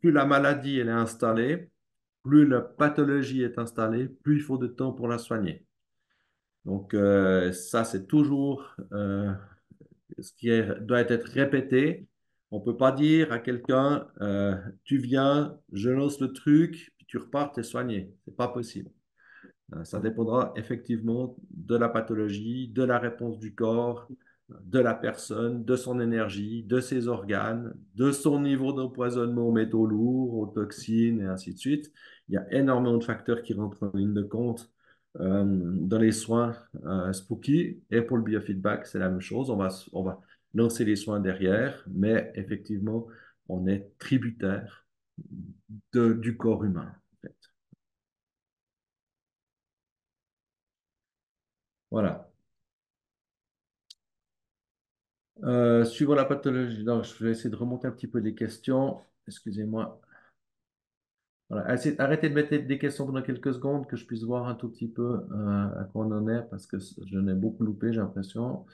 Plus la maladie elle est installée, plus la pathologie est installée, plus il faut de temps pour la soigner. Donc, ça, c'est toujours ce qui doit être répété. On ne peut pas dire à quelqu'un, tu viens, je lance le truc, puis tu repars, tu es soigné. Ce n'est pas possible. Ça dépendra effectivement de la pathologie, de la réponse du corps, de la personne, de son énergie, de ses organes, de son niveau d'empoisonnement aux métaux lourds, aux toxines et ainsi de suite. Il y a énormément de facteurs qui rentrent en ligne de compte dans les soins spooky. Et pour le biofeedback, c'est la même chose. On va lancer les soins derrière, mais effectivement, on est tributaire du corps humain. En fait. Voilà. Suivant la pathologie, donc, je vais essayer de remonter un petit peu les questions. Excusez-moi. Voilà. Arrêtez de mettre des questions pendant quelques secondes que je puisse voir un tout petit peu à quoi on en est parce que je n'ai beaucoup loupé, j'ai l'impression.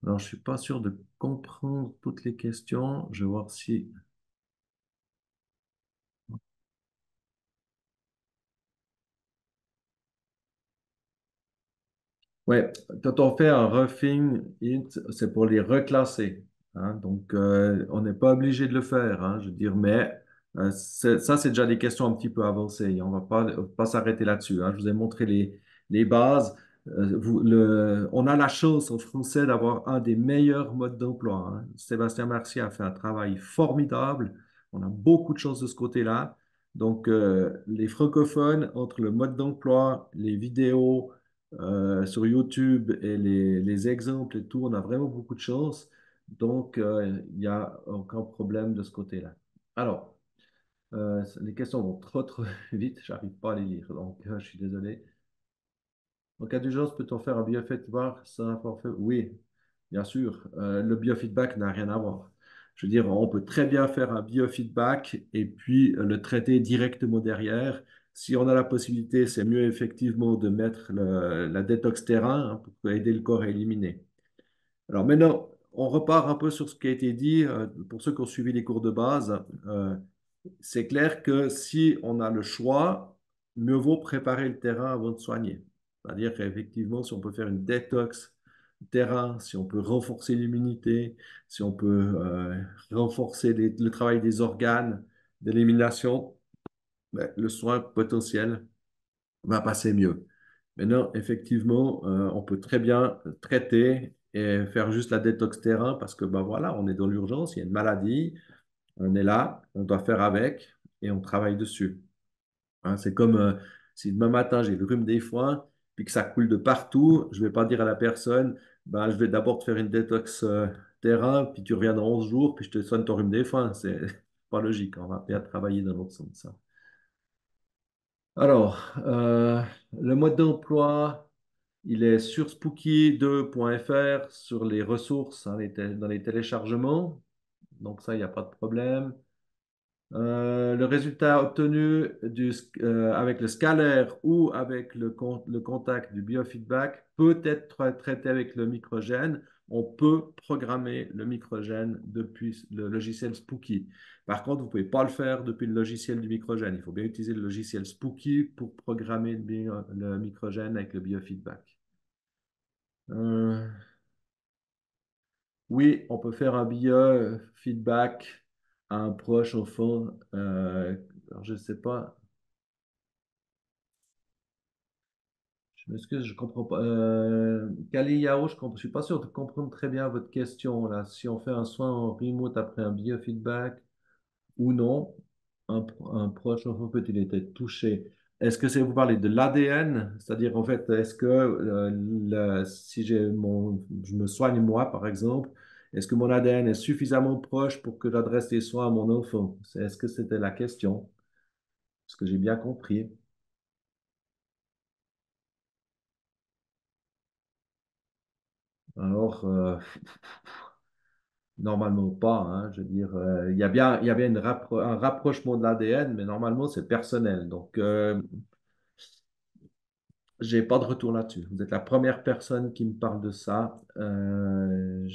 Alors, je ne suis pas sûr de comprendre toutes les questions. Je vais voir si. Ouais, quand on fait un roughing it, c'est pour les reclasser, hein. Donc, on n'est pas obligé de le faire, hein, je veux dire, mais ça, c'est déjà des questions un petit peu avancées. On va pas s'arrêter là-dessus, hein. Je vous ai montré les bases. On a la chance en français d'avoir un des meilleurs modes d'emploi, hein. Sébastien Mercier a fait un travail formidable. On a beaucoup de chance de ce côté-là. Donc, les francophones, entre le mode d'emploi, les vidéos, sur YouTube et les exemples et tout, on a vraiment beaucoup de chance. Donc, il n'y a aucun problème de ce côté-là. Alors, les questions vont trop vite, j'arrive pas à les lire, donc je suis désolé. En cas d'urgence, peut-on faire un biofeedback sans un forfait? Oui, bien sûr. Le biofeedback n'a rien à voir. Je veux dire, on peut très bien faire un biofeedback et puis le traiter directement derrière. Si on a la possibilité, c'est mieux effectivement de mettre la détox terrain, hein, pour aider le corps à éliminer. Alors maintenant, on repart un peu sur ce qui a été dit. Pour ceux qui ont suivi les cours de base, c'est clair que si on a le choix, mieux vaut préparer le terrain avant de soigner. C'est-à-dire qu'effectivement, si on peut faire une détox terrain, si on peut renforcer l'immunité, si on peut renforcer le travail des organes d'élimination, ben, le soin potentiel va passer mieux. Maintenant, effectivement, on peut très bien traiter et faire juste la détox terrain parce que ben voilà, on est dans l'urgence, il y a une maladie, on est là, on doit faire avec et on travaille dessus. Hein, c'est comme si demain matin j'ai le rhume des foins, puis que ça coule de partout, je ne vais pas dire à la personne, ben, je vais d'abord te faire une détox terrain, puis tu reviens dans 11 jours, puis je te soigne ton rhume des foins. C'est pas logique, on va bien travailler dans l'autre sens. Ça. Alors, le mode d'emploi, il est sur spooky2.fr, sur les ressources, hein, dans les téléchargements. Donc ça, il n'y a pas de problème. Le résultat obtenu avec le scalaire ou avec le contact du biofeedback peut être traité avec le microgène. On peut programmer le microgène depuis le logiciel Spooky. Par contre, vous ne pouvez pas le faire depuis le logiciel du microgène. Il faut bien utiliser le logiciel Spooky pour programmer le microgène avec le biofeedback. Euh, oui, on peut faire un biofeedback à un proche au fond. Alors, je ne sais pas. Je m'excuse, je comprends pas. Kali Yao, je ne suis pas sûr de comprendre très bien votre question là. Si on fait un soin en remote après un biofeedback ou non, un proche enfant peut-il être touché? Est-ce que c'est vous parlez de l'ADN? C'est-à-dire en fait, est-ce que si je me soigne moi par exemple, est-ce que mon ADN est suffisamment proche pour que j'adresse les soins à mon enfant? Est-ce que c'était la question? Est-ce que j'ai bien compris? Alors, normalement pas, hein. Je veux dire, il y a bien un rapprochement de l'ADN, mais normalement c'est personnel. Donc, j'ai pas de retour là-dessus. Vous êtes la première personne qui me parle de ça. En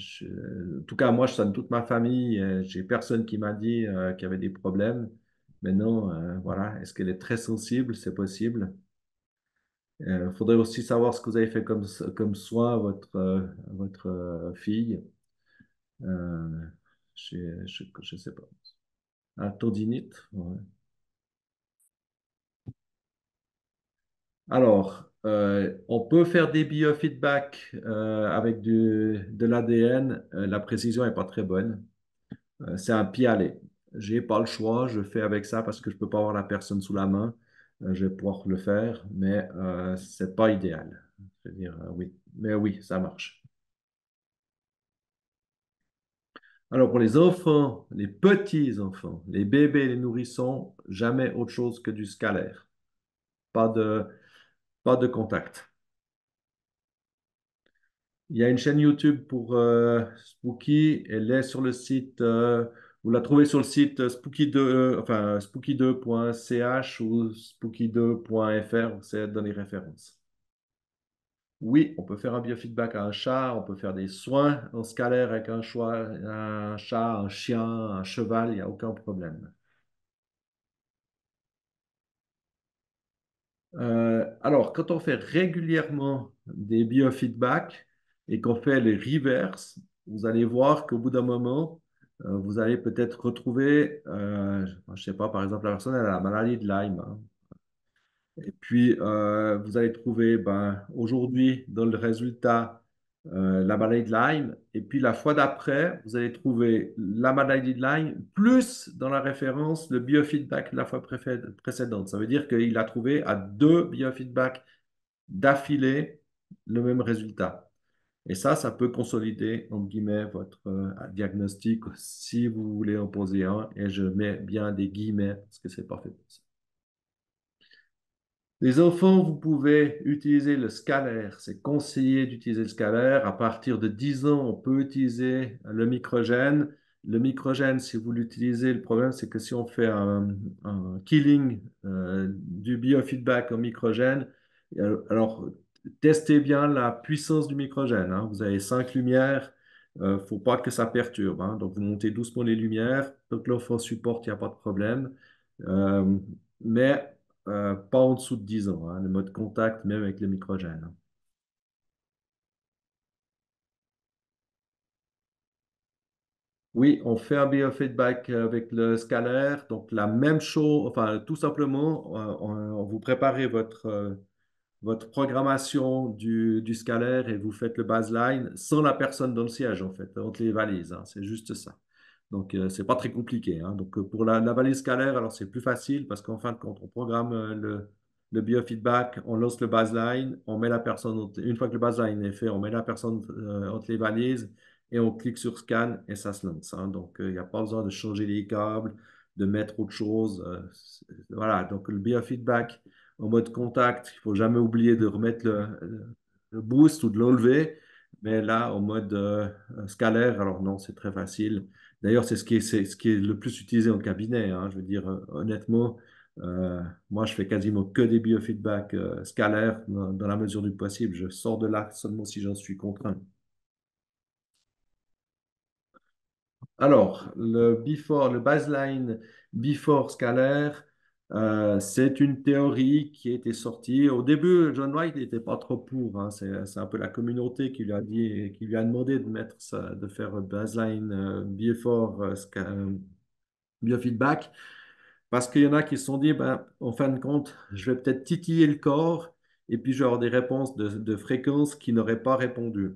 tout cas, moi, je sonne toute ma famille. J'ai personne qui m'a dit qu'il y avait des problèmes. Maintenant, voilà, est-ce qu'elle est très sensible? C'est possible. Il faudrait aussi savoir ce que vous avez fait comme soin à votre fille. Euh, je sais pas. Un tendinite, ouais. Alors, on peut faire des biofeedbacks avec de l'ADN. La précision n'est pas très bonne. C'est un pis-aller. J'ai pas le choix. Je fais avec ça parce que je peux pas avoir la personne sous la main. Je vais pouvoir le faire, mais c'est pas idéal. Je veux dire, oui. Mais oui, ça marche. Alors, pour les enfants, les petits enfants, les bébés, les nourrissons, jamais autre chose que du scalaire. Pas de, pas de contact. Il y a une chaîne YouTube pour Spooky. Elle est sur le site, vous la trouvez sur le site Spooky2, enfin spooky2.ch ou spooky2.fr, c'est dans les références. Oui, on peut faire un biofeedback à un chat, on peut faire des soins en scalaire avec un chat, un chien, un cheval, il n'y a aucun problème. Alors, quand on fait régulièrement des biofeedbacks et qu'on fait les reverse, vous allez voir qu'au bout d'un moment, vous allez peut-être retrouver, je ne sais pas, par exemple, la personne elle a la maladie de Lyme, hein. Et puis, vous allez trouver aujourd'hui dans le résultat la maladie de Lyme. Et puis, la fois d'après, vous allez trouver la maladie de Lyme plus dans la référence le biofeedback de la fois précédente. Ça veut dire qu'il a trouvé à deux biofeedbacks d'affilée le même résultat. Et ça peut consolider, entre guillemets, votre diagnostic si vous voulez en poser un. Et je mets bien des guillemets parce que c'est parfait pour ça. Les enfants, vous pouvez utiliser le scalaire. C'est conseillé d'utiliser le scalaire. À partir de 10 ans, on peut utiliser le microgène. Le microgène, si vous l'utilisez, le problème, c'est que si on fait un killing du biofeedback au microgène, alors testez bien la puissance du microgène, hein. Vous avez 5 lumières. Il ne faut pas que ça perturbe, hein. Donc, vous montez doucement les lumières. Tant que l'enfant supporte, il n'y a pas de problème. Euh, mais pas en dessous de 10 ans, hein, le mode contact, même avec le microgène, hein. Oui, on fait un biofeedback avec le scalaire. Donc, la même chose, enfin, tout simplement, vous préparez votre programmation du scalaire et vous faites le baseline sans la personne dans le siège, en fait, entre les valises, hein. C'est juste ça. Donc, c'est pas très compliqué, hein. Donc, pour la valise scalaire, alors c'est plus facile parce qu'en fin de compte, on programme le biofeedback, on lance le baseline, on met la personne, une fois que le baseline est fait, on met la personne entre les valises et on clique sur scan et ça se lance, hein. Donc, il n'y a pas besoin de changer les câbles, de mettre autre chose. Voilà, donc le biofeedback en mode contact, il ne faut jamais oublier de remettre le boost ou de l'enlever. Mais là, en mode scalaire, alors non, c'est très facile. D'ailleurs, c'est ce qui est le plus utilisé en cabinet, hein. Je veux dire, honnêtement, moi, je fais quasiment que des biofeedbacks scalaires dans la mesure du possible. Je sors de là seulement si j'en suis contraint. Alors, le baseline before scalaire, c'est une théorie qui a été sortie. Au début, John White n'était pas trop pour, hein. C'est un peu la communauté qui lui a dit, qui lui a demandé de mettre ça, de faire baseline before biofeedback, parce qu'il y en a qui se sont dit, ben, en fin de compte, je vais peut-être titiller le corps et puis je vais avoir des réponses de fréquences qui n'auraient pas répondu.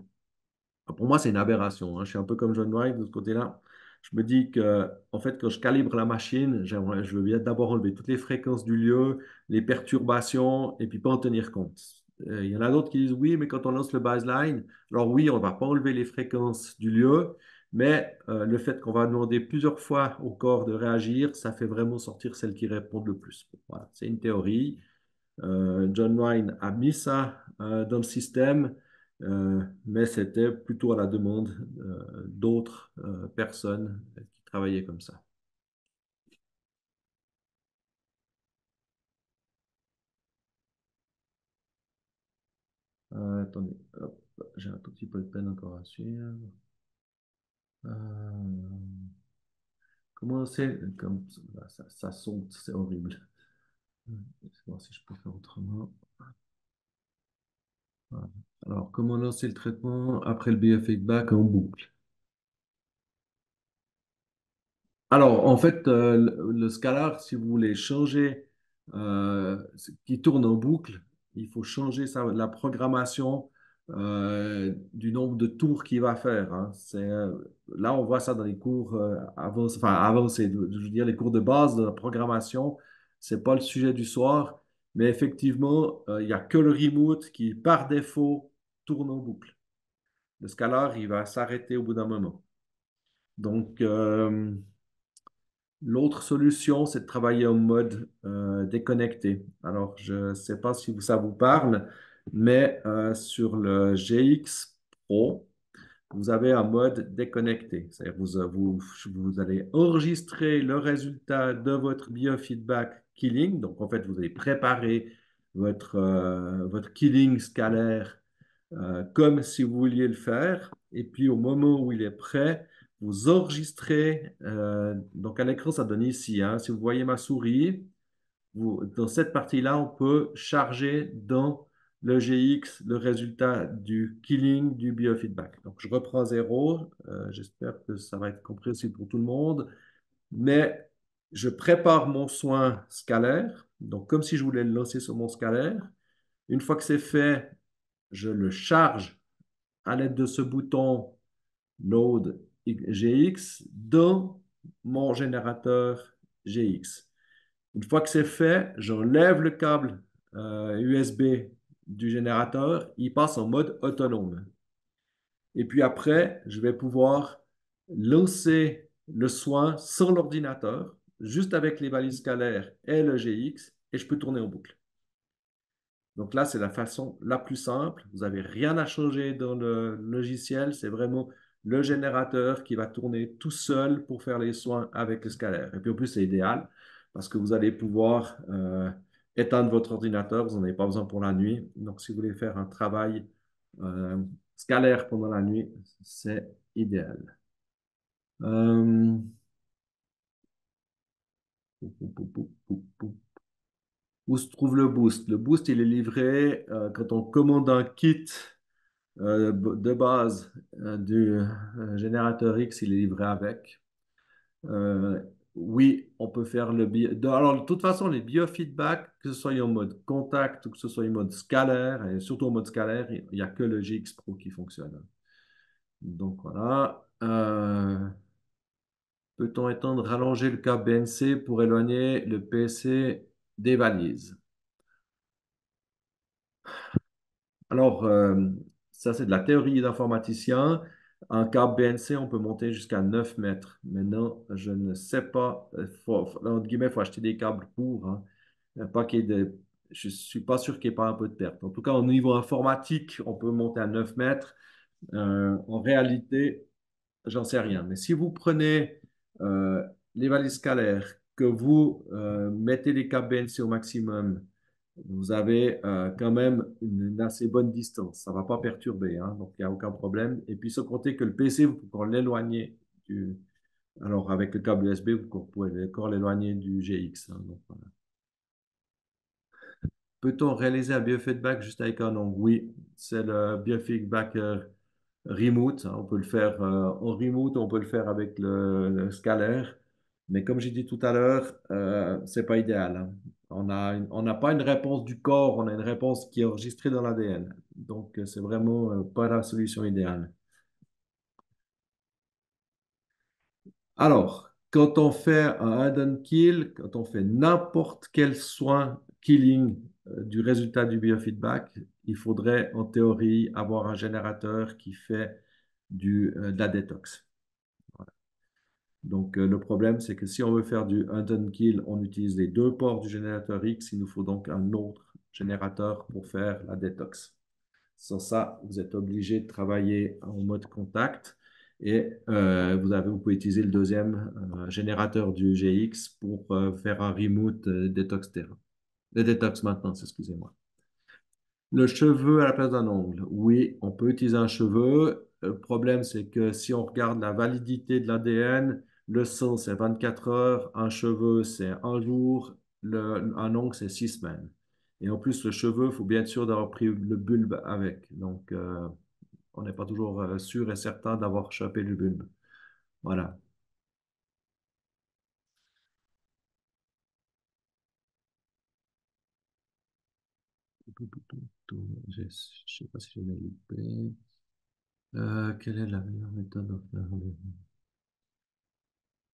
Pour moi, c'est une aberration, hein. Je suis un peu comme John White de ce côté-là. Je me dis que, en fait, quand je calibre la machine, je veux bien d'abord enlever toutes les fréquences du lieu, les perturbations, et puis pas en tenir compte. Il y en a d'autres qui disent oui, mais quand on lance le baseline, alors oui, on ne va pas enlever les fréquences du lieu, mais le fait qu'on va demander plusieurs fois au corps de réagir, ça fait vraiment sortir celles qui répondent le plus. Voilà, c'est une théorie. John Wayne a mis ça dans le système, mais c'était plutôt à la demande d'autres personnes qui travaillaient comme ça. Attendez, hop, j'ai un tout petit peu de peine encore à suivre. Euh, comment c'est comme ça saute, c'est horrible. Je vais voir si je peux faire autrement. Voilà. Alors, comment lancer le traitement après le biofeedback en boucle? Alors, en fait, le scalar, si vous voulez changer, qui tourne en boucle, il faut changer la programmation du nombre de tours qu'il va faire, hein. Là, on voit ça dans les cours avancés, enfin avancés, je veux dire les cours de base de la programmation. C'est pas le sujet du soir, mais effectivement, il n'y a que le remote qui, par défaut, tourne en boucle. Le scalar, il va s'arrêter au bout d'un moment. Donc, l'autre solution, c'est de travailler en mode déconnecté. Alors, je ne sais pas si ça vous parle, mais sur le GX Pro, vous avez un mode déconnecté. C'est-à-dire que vous allez enregistrer le résultat de votre biofeedback killing. Donc, en fait, vous allez préparer votre killing scalaire comme si vous vouliez le faire. Et puis, au moment où il est prêt, vous enregistrez. Donc, à l'écran, ça donne ici, hein. Si vous voyez ma souris, dans cette partie-là, on peut charger dans le GX le résultat du killing du biofeedback. Donc, je reprends zéro. J'espère que ça va être compréhensible pour tout le monde. Mais je prépare mon soin scalaire. Donc, comme si je voulais le lancer sur mon scalaire. Une fois que c'est fait, je le charge à l'aide de ce bouton Load GX dans mon générateur GX. Une fois que c'est fait, j'enlève le câble USB du générateur, il passe en mode autonome. Et puis après, je vais pouvoir lancer le soin sur l'ordinateur, juste avec les balises scalaires et le GX, et je peux tourner en boucle. Donc là, c'est la façon la plus simple. Vous n'avez rien à changer dans le logiciel. C'est vraiment le générateur qui va tourner tout seul pour faire les soins avec le scalaire. Et puis en plus, c'est idéal parce que vous allez pouvoir éteindre votre ordinateur. Vous n'en avez pas besoin pour la nuit. Donc, si vous voulez faire un travail euh, scalaire pendant la nuit, c'est idéal. Euh, Où se trouve le boost? Le boost, il est livré quand on commande un kit de base du générateur X, il est livré avec. Euh, oui, on peut faire le alors, de toute façon, les biofeedbacks, que ce soit en mode contact ou que ce soit en mode scalaire, et surtout en mode scalaire, il n'y a que le GX Pro qui fonctionne. Donc voilà. Peut-on étendre, rallonger le câble BNC pour éloigner le PC des valises? Alors, ça, c'est de la théorie d'informaticien. Un câble BNC, on peut monter jusqu'à 9 mètres. Maintenant, je ne sais pas. Entre guillemets, il faut acheter des câbles pour, hein. Pas qu'il y ait je ne suis pas sûr qu'il n'y ait pas un peu de perte. En tout cas, au niveau informatique, on peut monter à 9 mètres. En réalité, j'en sais rien. Mais si vous prenez les valises scalaires, que vous mettez les câbles BNC au maximum, vous avez quand même une assez bonne distance. Ça ne va pas perturber, hein, donc il n'y a aucun problème. Et puis, sans compter que le PC, vous pouvez l'éloigner du... Alors, avec le câble USB, vous pouvez encore l'éloigner du GX, hein, donc, voilà. Peut-on réaliser un biofeedback juste avec un ongle? Oui, c'est le biofeedback remote, hein. On peut le faire en remote, on peut le faire avec le scalaire. Mais comme j'ai dit tout à l'heure, c'est pas idéal, hein. On n'a pas une réponse du corps, on a une réponse qui est enregistrée dans l'ADN. Donc, c'est vraiment pas la solution idéale. Alors, quand on fait un add-on kill, quand on fait n'importe quel soin killing du résultat du biofeedback, il faudrait en théorie avoir un générateur qui fait de la détox. Voilà. Donc, le problème, c'est que si on veut faire du add-on kill, on utilise les deux ports du générateur X. Il nous faut donc un autre générateur pour faire la détox. Sans ça, vous êtes obligé de travailler en mode contact et vous pouvez utiliser le deuxième générateur du GX pour faire un remote détox terrain. De détox maintenance, excusez-moi. Le cheveu à la place d'un ongle. Oui, on peut utiliser un cheveu. Le problème, c'est que si on regarde la validité de l'ADN, le sang, c'est 24 heures, un cheveu, c'est un jour, un ongle, c'est 6 semaines. Et en plus, le cheveu, il faut bien être sûr d'avoir pris le bulbe avec. Donc, on n'est pas toujours sûr et certain d'avoir chopé le bulbe. Voilà. Je ne sais pas si je l'ai loupé. Quelle est la meilleure méthode de faire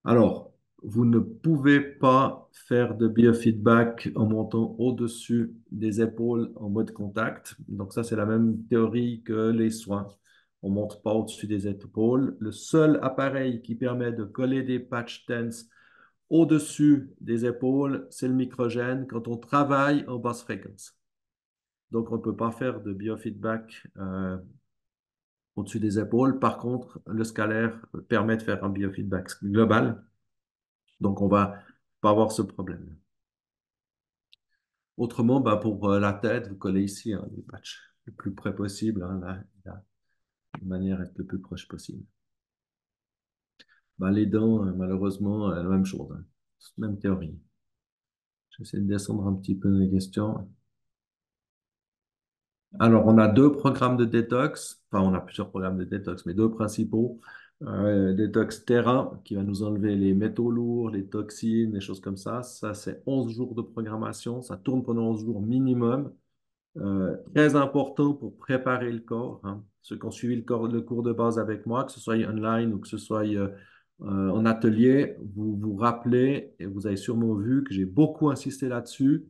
Alors, vous ne pouvez pas faire de biofeedback en montant au-dessus des épaules en mode contact. Donc ça, c'est la même théorie que les soins. On ne monte pas au-dessus des épaules. Le seul appareil qui permet de coller des patch tense au-dessus des épaules, c'est le microgène quand on travaille en basse fréquence. Donc, on ne peut pas faire de biofeedback au-dessus des épaules. Par contre, le scalaire permet de faire un biofeedback global. Donc, on va pas avoir ce problème. Autrement, bah, pour la tête, vous collez ici hein, les patchs le plus près possible, hein, de manière à être le plus proche possible. Bah, les dents, malheureusement, la même chose, hein. Même théorie. J'essaie de descendre un petit peu les questions. Alors, on a deux programmes de détox. Enfin, on a plusieurs programmes de détox, mais deux principaux. Détox Terra, qui va nous enlever les métaux lourds, les toxines, les choses comme ça. Ça, c'est 11 jours de programmation. Ça tourne pendant 11 jours minimum. Très important pour préparer le corps, hein. Ceux qui ont suivi le cours de base avec moi, que ce soit online ou que ce soit en atelier, vous vous rappelez et vous avez sûrement vu que j'ai beaucoup insisté là-dessus.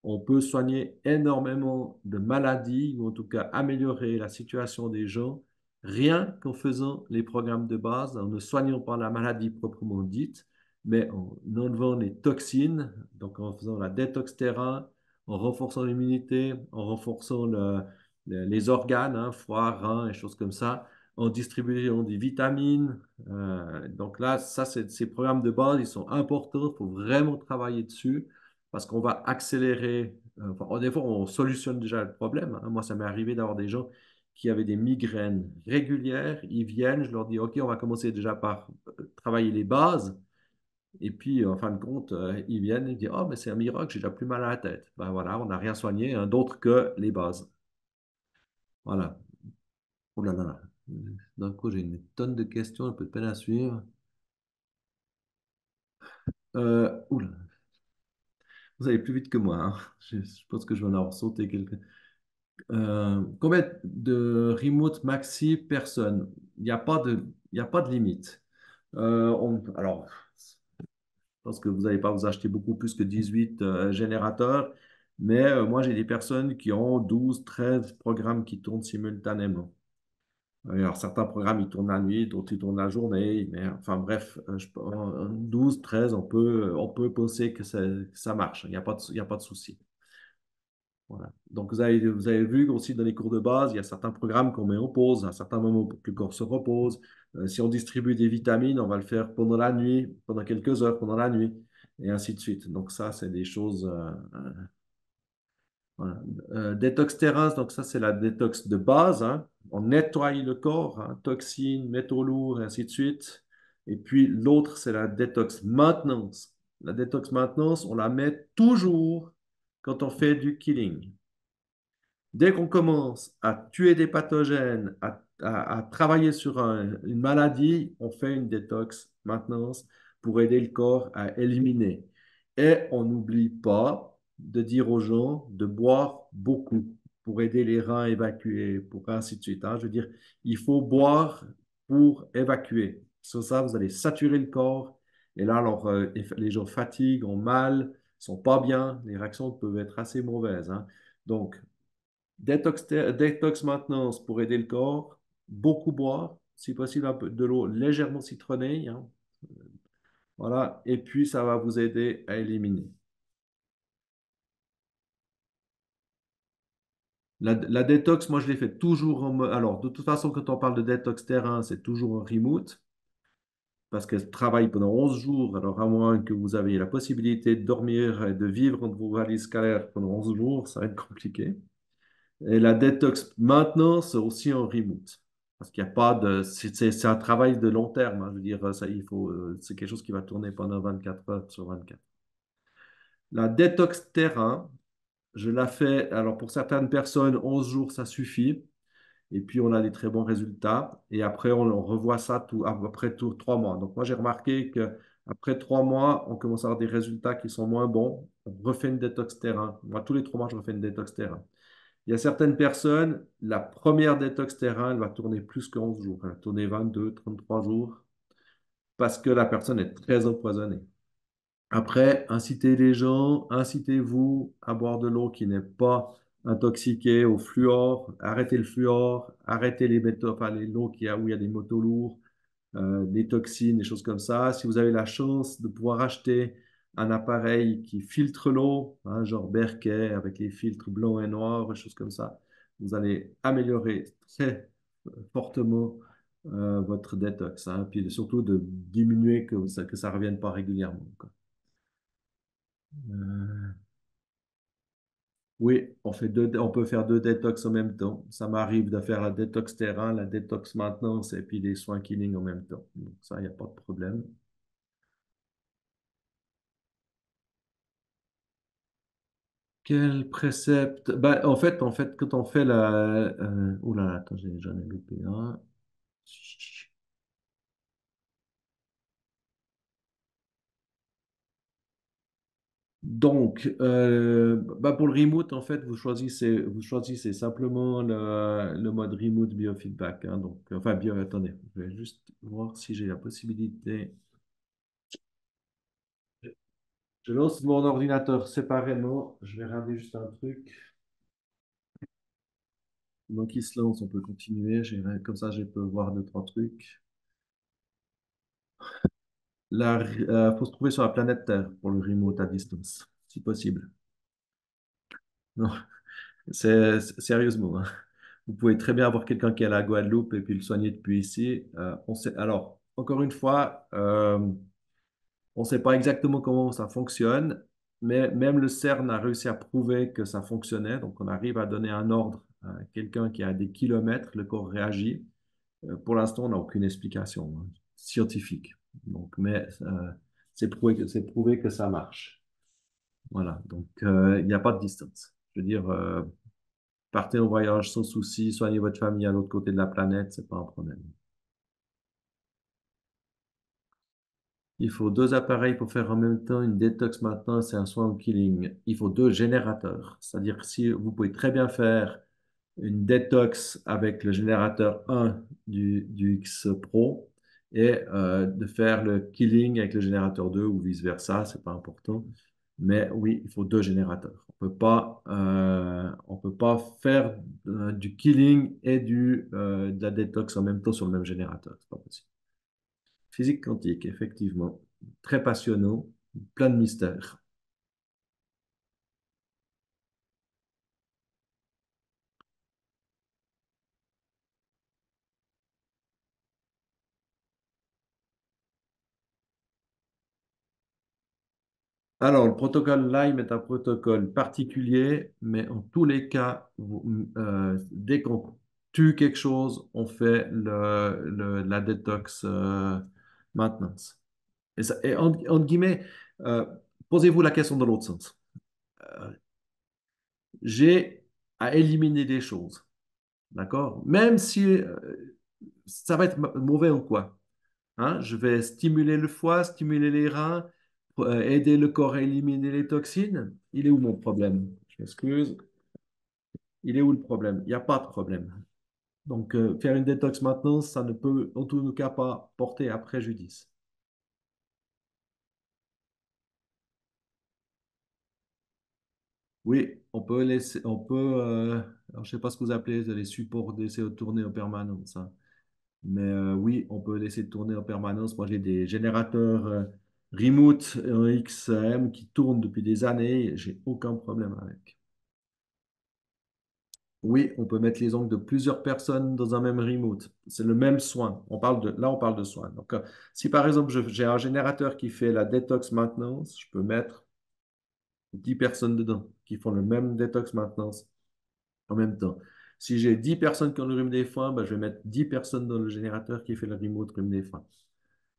On peut soigner énormément de maladies ou en tout cas améliorer la situation des gens rien qu'en faisant les programmes de base, en ne soignant pas la maladie proprement dite, mais en enlevant les toxines, donc en faisant la détox terrain, en renforçant l'immunité, en renforçant les organes, hein, foie, reins et choses comme ça, en distribuant des vitamines. Donc là, ça, ces programmes de base, ils sont importants. Il faut vraiment travailler dessus parce qu'on va accélérer. Enfin, des fois, on solutionne déjà le problème, hein. Moi, ça m'est arrivé d'avoir des gens qui avaient des migraines régulières. Ils viennent, je leur dis, OK, on va commencer déjà par travailler les bases. Et puis, en fin de compte, ils viennent et disent, oh, mais c'est un miracle, j'ai déjà plus mal à la tête. Ben voilà, on n'a rien soigné, hein, d'autre que les bases. Voilà. Oh là là là. D'un coup, j'ai une tonne de questions, un peu de peine à suivre. Oula, vous allez plus vite que moi, hein. Je pense que je vais en avoir sauté quelques. Combien de remote maxi personnes? Il n'y a pas de limite. Alors, je pense que vous n'allez pas vous acheter beaucoup plus que 18 générateurs, mais moi, j'ai des personnes qui ont 12, 13 programmes qui tournent simultanément. Alors, certains programmes, ils tournent la nuit, d'autres, ils tournent la journée, mais enfin bref, en 12, 13, on peut penser que ça marche. Il n'y a pas de souci. Voilà. Donc, vous avez vu aussi dans les cours de base, il y a certains programmes qu'on met en pause, à un certain moment pour que le corps se repose. Si on distribue des vitamines, on va le faire pendant la nuit, pendant quelques heures, pendant la nuit, et ainsi de suite. Donc, ça, c'est des choses. Voilà. Détox terrain, donc ça, c'est la détox de base, hein. On nettoie le corps, hein, toxines, métaux lourds, et ainsi de suite. Et puis, l'autre, c'est la détox maintenance. La détox maintenance, on la met toujours quand on fait du killing. Dès qu'on commence à tuer des pathogènes, à travailler sur une maladie, on fait une détox maintenance pour aider le corps à éliminer. Et on n'oublie pas de dire aux gens de boire beaucoup pour aider les reins à évacuer, pour ainsi de suite, hein. Je veux dire, il faut boire pour évacuer. Sur ça, vous allez saturer le corps. Et là, alors, les gens fatiguent, ont mal, sont pas bien. Les réactions peuvent être assez mauvaises, hein. Donc, détox maintenance pour aider le corps, beaucoup boire, si possible un peu de l'eau légèrement citronnée, hein. Voilà, et puis ça va vous aider à éliminer. La détox, moi je l'ai fait toujours alors, de toute façon, quand on parle de détox terrain, c'est toujours en remote parce qu'elle travaille pendant 11 jours. Alors, à moins que vous ayez la possibilité de dormir et de vivre entre vos valises scalaires pendant 11 jours, ça va être compliqué. Et la détox maintenant, c'est aussi en remote. Parce qu'il n'y a pas de. C'est un travail de long terme, hein. Je veux dire, ça, il faut, c'est quelque chose qui va tourner pendant 24 heures sur 24. La détox terrain, je la fais. Alors, pour certaines personnes, 11 jours, ça suffit. Et puis, on a des très bons résultats. Et après, on revoit ça après 3 mois. Donc, moi, j'ai remarqué qu'après 3 mois, on commence à avoir des résultats qui sont moins bons. On refait une détox terrain. Moi, tous les 3 mois, je refais une détox terrain. Il y a certaines personnes, la première détox terrain, elle va tourner plus que 11 jours. Elle va tourner 22, 33 jours parce que la personne est très empoisonnée. Après, incitez les gens, incitez-vous à boire de l'eau qui n'est pas intoxiquée au fluor. Arrêtez le fluor, arrêtez les métaux, enfin, l'eau où il y a des métaux lourds, des toxines, des choses comme ça. Si vous avez la chance de pouvoir acheter un appareil qui filtre l'eau, hein, genre Berkey avec les filtres blancs et noirs, des choses comme ça, vous allez améliorer très fortement votre détox, hein, puis surtout de diminuer que ça revienne pas régulièrement, quoi. Euh, oui, on peut faire deux détox en même temps. Ça m'arrive de faire la détox terrain, la détox maintenance et puis des soins killing en même temps. Donc ça, il n'y a pas de problème. Quel précepte? Ben, en fait, quand on fait la... oh là là, attends, j'en ai loupé un. Donc, bah pour le remote, en fait, vous choisissez simplement le mode remote biofeedback, hein. Donc, enfin, attendez, je vais juste voir si j'ai la possibilité. Je lance mon ordinateur séparément. Je vais regarder juste un truc. Donc, il se lance, on peut continuer. Comme ça, je peux voir deux, trois trucs. Il faut se trouver sur la planète Terre pour le remote à distance, si possible. Non, sérieusement, hein. Vous pouvez très bien avoir quelqu'un qui est à la Guadeloupe et puis le soigner depuis ici. Alors, encore une fois, on ne sait pas exactement comment ça fonctionne, mais même le CERN a réussi à prouver que ça fonctionnait. Donc, on arrive à donner un ordre à quelqu'un qui a des kilomètres, le corps réagit. Pour l'instant, on n'a aucune explication, hein, scientifique. Donc, mais c'est prouvé que ça marche. Voilà. Donc, il n'y a pas de distance. Je veux dire, partez en voyage sans souci, soignez votre famille à l'autre côté de la planète, c'est pas un problème. Il faut deux appareils pour faire en même temps une détox maintenance et un soin au killing. Il faut deux générateurs. C'est-à-dire que si vous pouvez très bien faire une détox avec le générateur 1 du X Pro et de faire le killing avec le générateur 2 ou vice-versa, c'est pas important. Mais oui, il faut deux générateurs. On peut pas faire du killing et de la détox en même temps sur le même générateur. C'est pas possible. Physique quantique, effectivement. Très passionnant, plein de mystères. Alors, le protocole Lime est un protocole particulier, mais en tous les cas, dès qu'on tue quelque chose, on fait la détox maintenance. Et entre guillemets, euh, posez-vous la question de l'autre sens. Euh, j'ai à éliminer des choses, d'accord? Même si ça va être mauvais ou quoi. Hein? Je vais stimuler le foie, stimuler les reins, aider le corps à éliminer les toxines. Il est où mon problème? Je m'excuse. Il est où le problème? Il n'y a pas de problème. Donc, faire une détox maintenant, ça ne peut en tout cas pas porter à préjudice. Oui, on peut laisser, on peut, alors, je ne sais pas ce que vous appelez les supports d'essayer de tourner en permanence, hein. Mais oui, on peut laisser tourner en permanence. Moi, j'ai des générateurs remote en XM qui tournent depuis des années. J'ai aucun problème avec. Oui, on peut mettre les ongles de plusieurs personnes dans un même remote. C'est le même soin. Là, on parle de soin. Donc, si par exemple, j'ai un générateur qui fait la détox maintenance, je peux mettre 10 personnes dedans qui font le même détox maintenance en même temps. Si j'ai 10 personnes qui ont le rhume des foins, ben, je vais mettre 10 personnes dans le générateur qui fait le remote rhume des foins.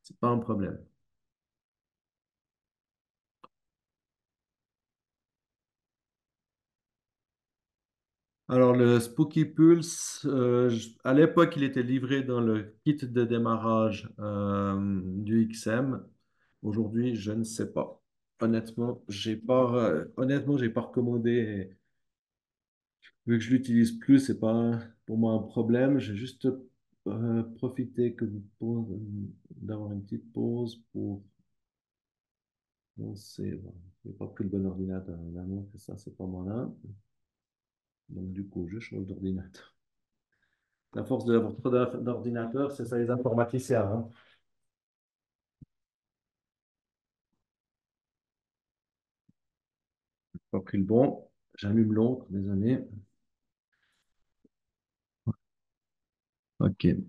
C'est pas un problème. Alors, le Spooky Pulse, à l'époque, il était livré dans le kit de démarrage du XM. Aujourd'hui, je ne sais pas. Honnêtement, j'ai pas recommandé. Et vu que je l'utilise plus, c'est pas pour moi un problème. J'ai juste profité d'avoir une petite pause pour lancer. Bon, j'ai pas pris le bon ordinateur, évidemment, que ça, c'est pas moi là. Donc, du coup, je change d'ordinateur. La force de l'avoir trop d'ordinateurs, c'est ça les informaticiens, hein. Pas pris le bon. J'allume l'autre, désolé. OK. Il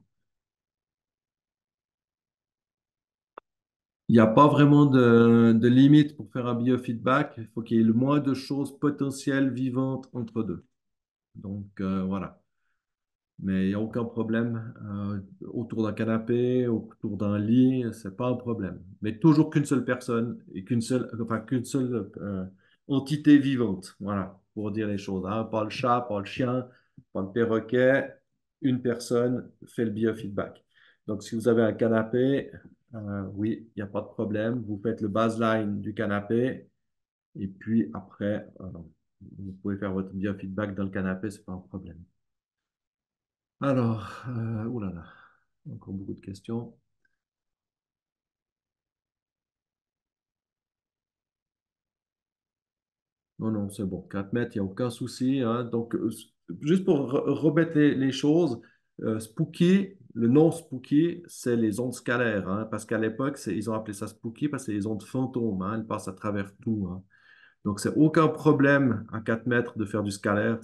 n'y a pas vraiment de limite pour faire un biofeedback. Il faut qu'il y ait le moins de choses potentielles vivantes entre deux. Donc, voilà. Mais il n'y a aucun problème autour d'un canapé, autour d'un lit, c'est pas un problème. Mais toujours qu'une seule personne et qu'une seule entité vivante. Voilà, pour dire les choses, hein. Pas le chat, pas le chien, pas le perroquet. Une personne fait le biofeedback. Donc, si vous avez un canapé, oui, il n'y a pas de problème. Vous faites le baseline du canapé et puis après, vous pouvez faire votre biofeedback dans le canapé, c'est pas un problème. Alors, oulala, encore beaucoup de questions. Non, non, c'est bon. 4 mètres, il n'y a aucun souci, hein. Donc, juste pour remettre les choses, Spooky, le nom Spooky, c'est les ondes scalaires, hein, parce qu'à l'époque, ils ont appelé ça Spooky parce que c'est les ondes fantômes, hein, elles passent à travers tout, hein. Donc, c'est aucun problème à 4 mètres de faire du scalaire.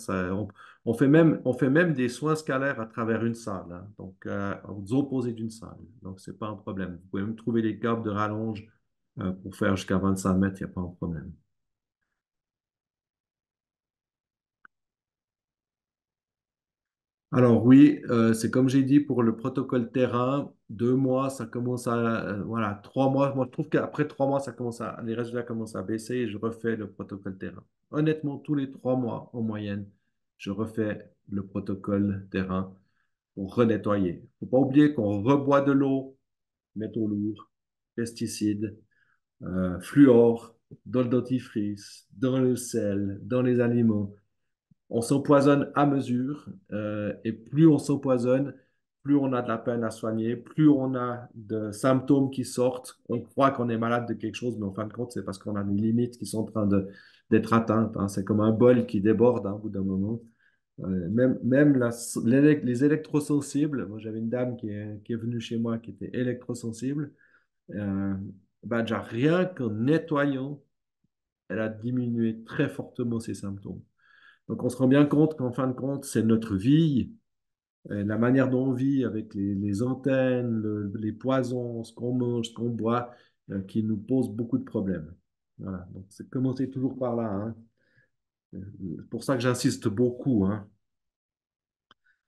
On fait même des soins scalaires à travers une salle, hein, donc aux opposés d'une salle. Donc, c'est pas un problème. Vous pouvez même trouver des câbles de rallonge pour faire jusqu'à 25 mètres, il n'y a pas un problème. Alors oui, c'est comme j'ai dit pour le protocole terrain, 2 mois, ça commence voilà, 3 mois. Moi, je trouve qu'après 3 mois, les résultats commencent à baisser et je refais le protocole terrain. Honnêtement, tous les 3 mois en moyenne, je refais le protocole terrain pour renettoyer. Faut pas oublier qu'on reboit de l'eau, métaux lourds, pesticides, fluor, dans le dentifrice, dans le sel, dans les aliments. On s'empoisonne à mesure et plus on s'empoisonne, plus on a de la peine à soigner, plus on a de symptômes qui sortent. On croit qu'on est malade de quelque chose, mais en fin de compte, c'est parce qu'on a des limites qui sont en train d'être atteintes, hein. C'est comme un bol qui déborde, hein, au bout d'un moment. Les électrosensibles, moi j'avais une dame qui est venue chez moi qui était électrosensible. Euh, ben, déjà rien qu'en nettoyant, elle a diminué très fortement ses symptômes. Donc, on se rend bien compte qu'en fin de compte, c'est notre vie, la manière dont on vit avec les antennes, les poisons, ce qu'on mange, ce qu'on boit, qui nous pose beaucoup de problèmes. Voilà, donc c'est commencer toujours par là, hein. C'est pour ça que j'insiste beaucoup, hein.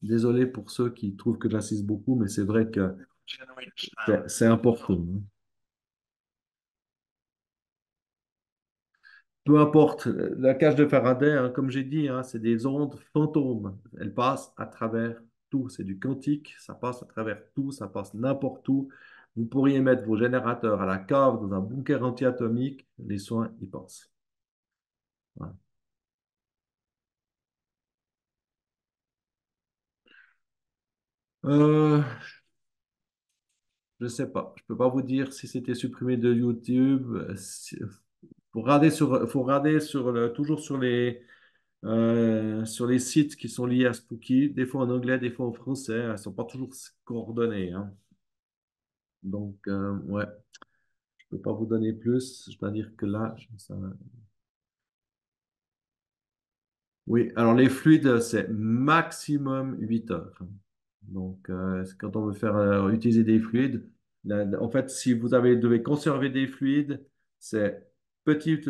Désolé pour ceux qui trouvent que j'insiste beaucoup, mais c'est vrai que c'est important, hein. Peu importe, la cage de Faraday, hein, comme j'ai dit, hein, c'est des ondes fantômes. Elles passent à travers tout. C'est du quantique, ça passe à travers tout, ça passe n'importe où. Vous pourriez mettre vos générateurs à la cave dans un bunker anti-atomique, les soins y passent. Voilà. Euh, je ne sais pas. Je ne peux pas vous dire si c'était supprimé de YouTube. Faut regarder toujours sur les sites qui sont liés à Spooky, des fois en anglais, des fois en français. Elles ne sont pas toujours coordonnées, hein. Donc, ouais, je ne peux pas vous donner plus. Je dois dire que là, oui, alors les fluides, c'est maximum 8 heures. Donc, quand on veut faire utiliser des fluides, en fait, si vous devez conserver des fluides, c'est petit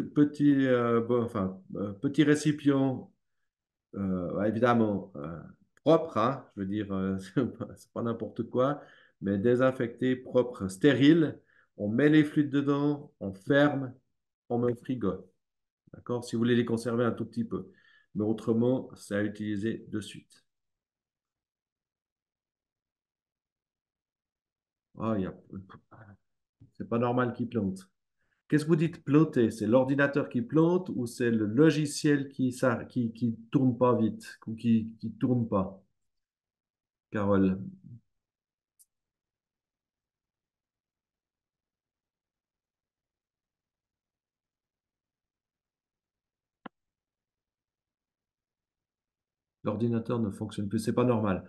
récipient, évidemment propre, hein, je veux dire, c'est pas n'importe quoi, mais désinfecté, propre, stérile. On met les fluides dedans, on ferme, on met au frigo. D'accord? Si vous voulez les conserver un tout petit peu. Mais autrement, c'est à utiliser de suite. Ah, c'est pas normal qu'il plante. Qu'est-ce que vous dites planter? C'est l'ordinateur qui plante ou c'est le logiciel qui tourne pas vite ou qui tourne pas, Carole? L'ordinateur ne fonctionne plus, c'est pas normal.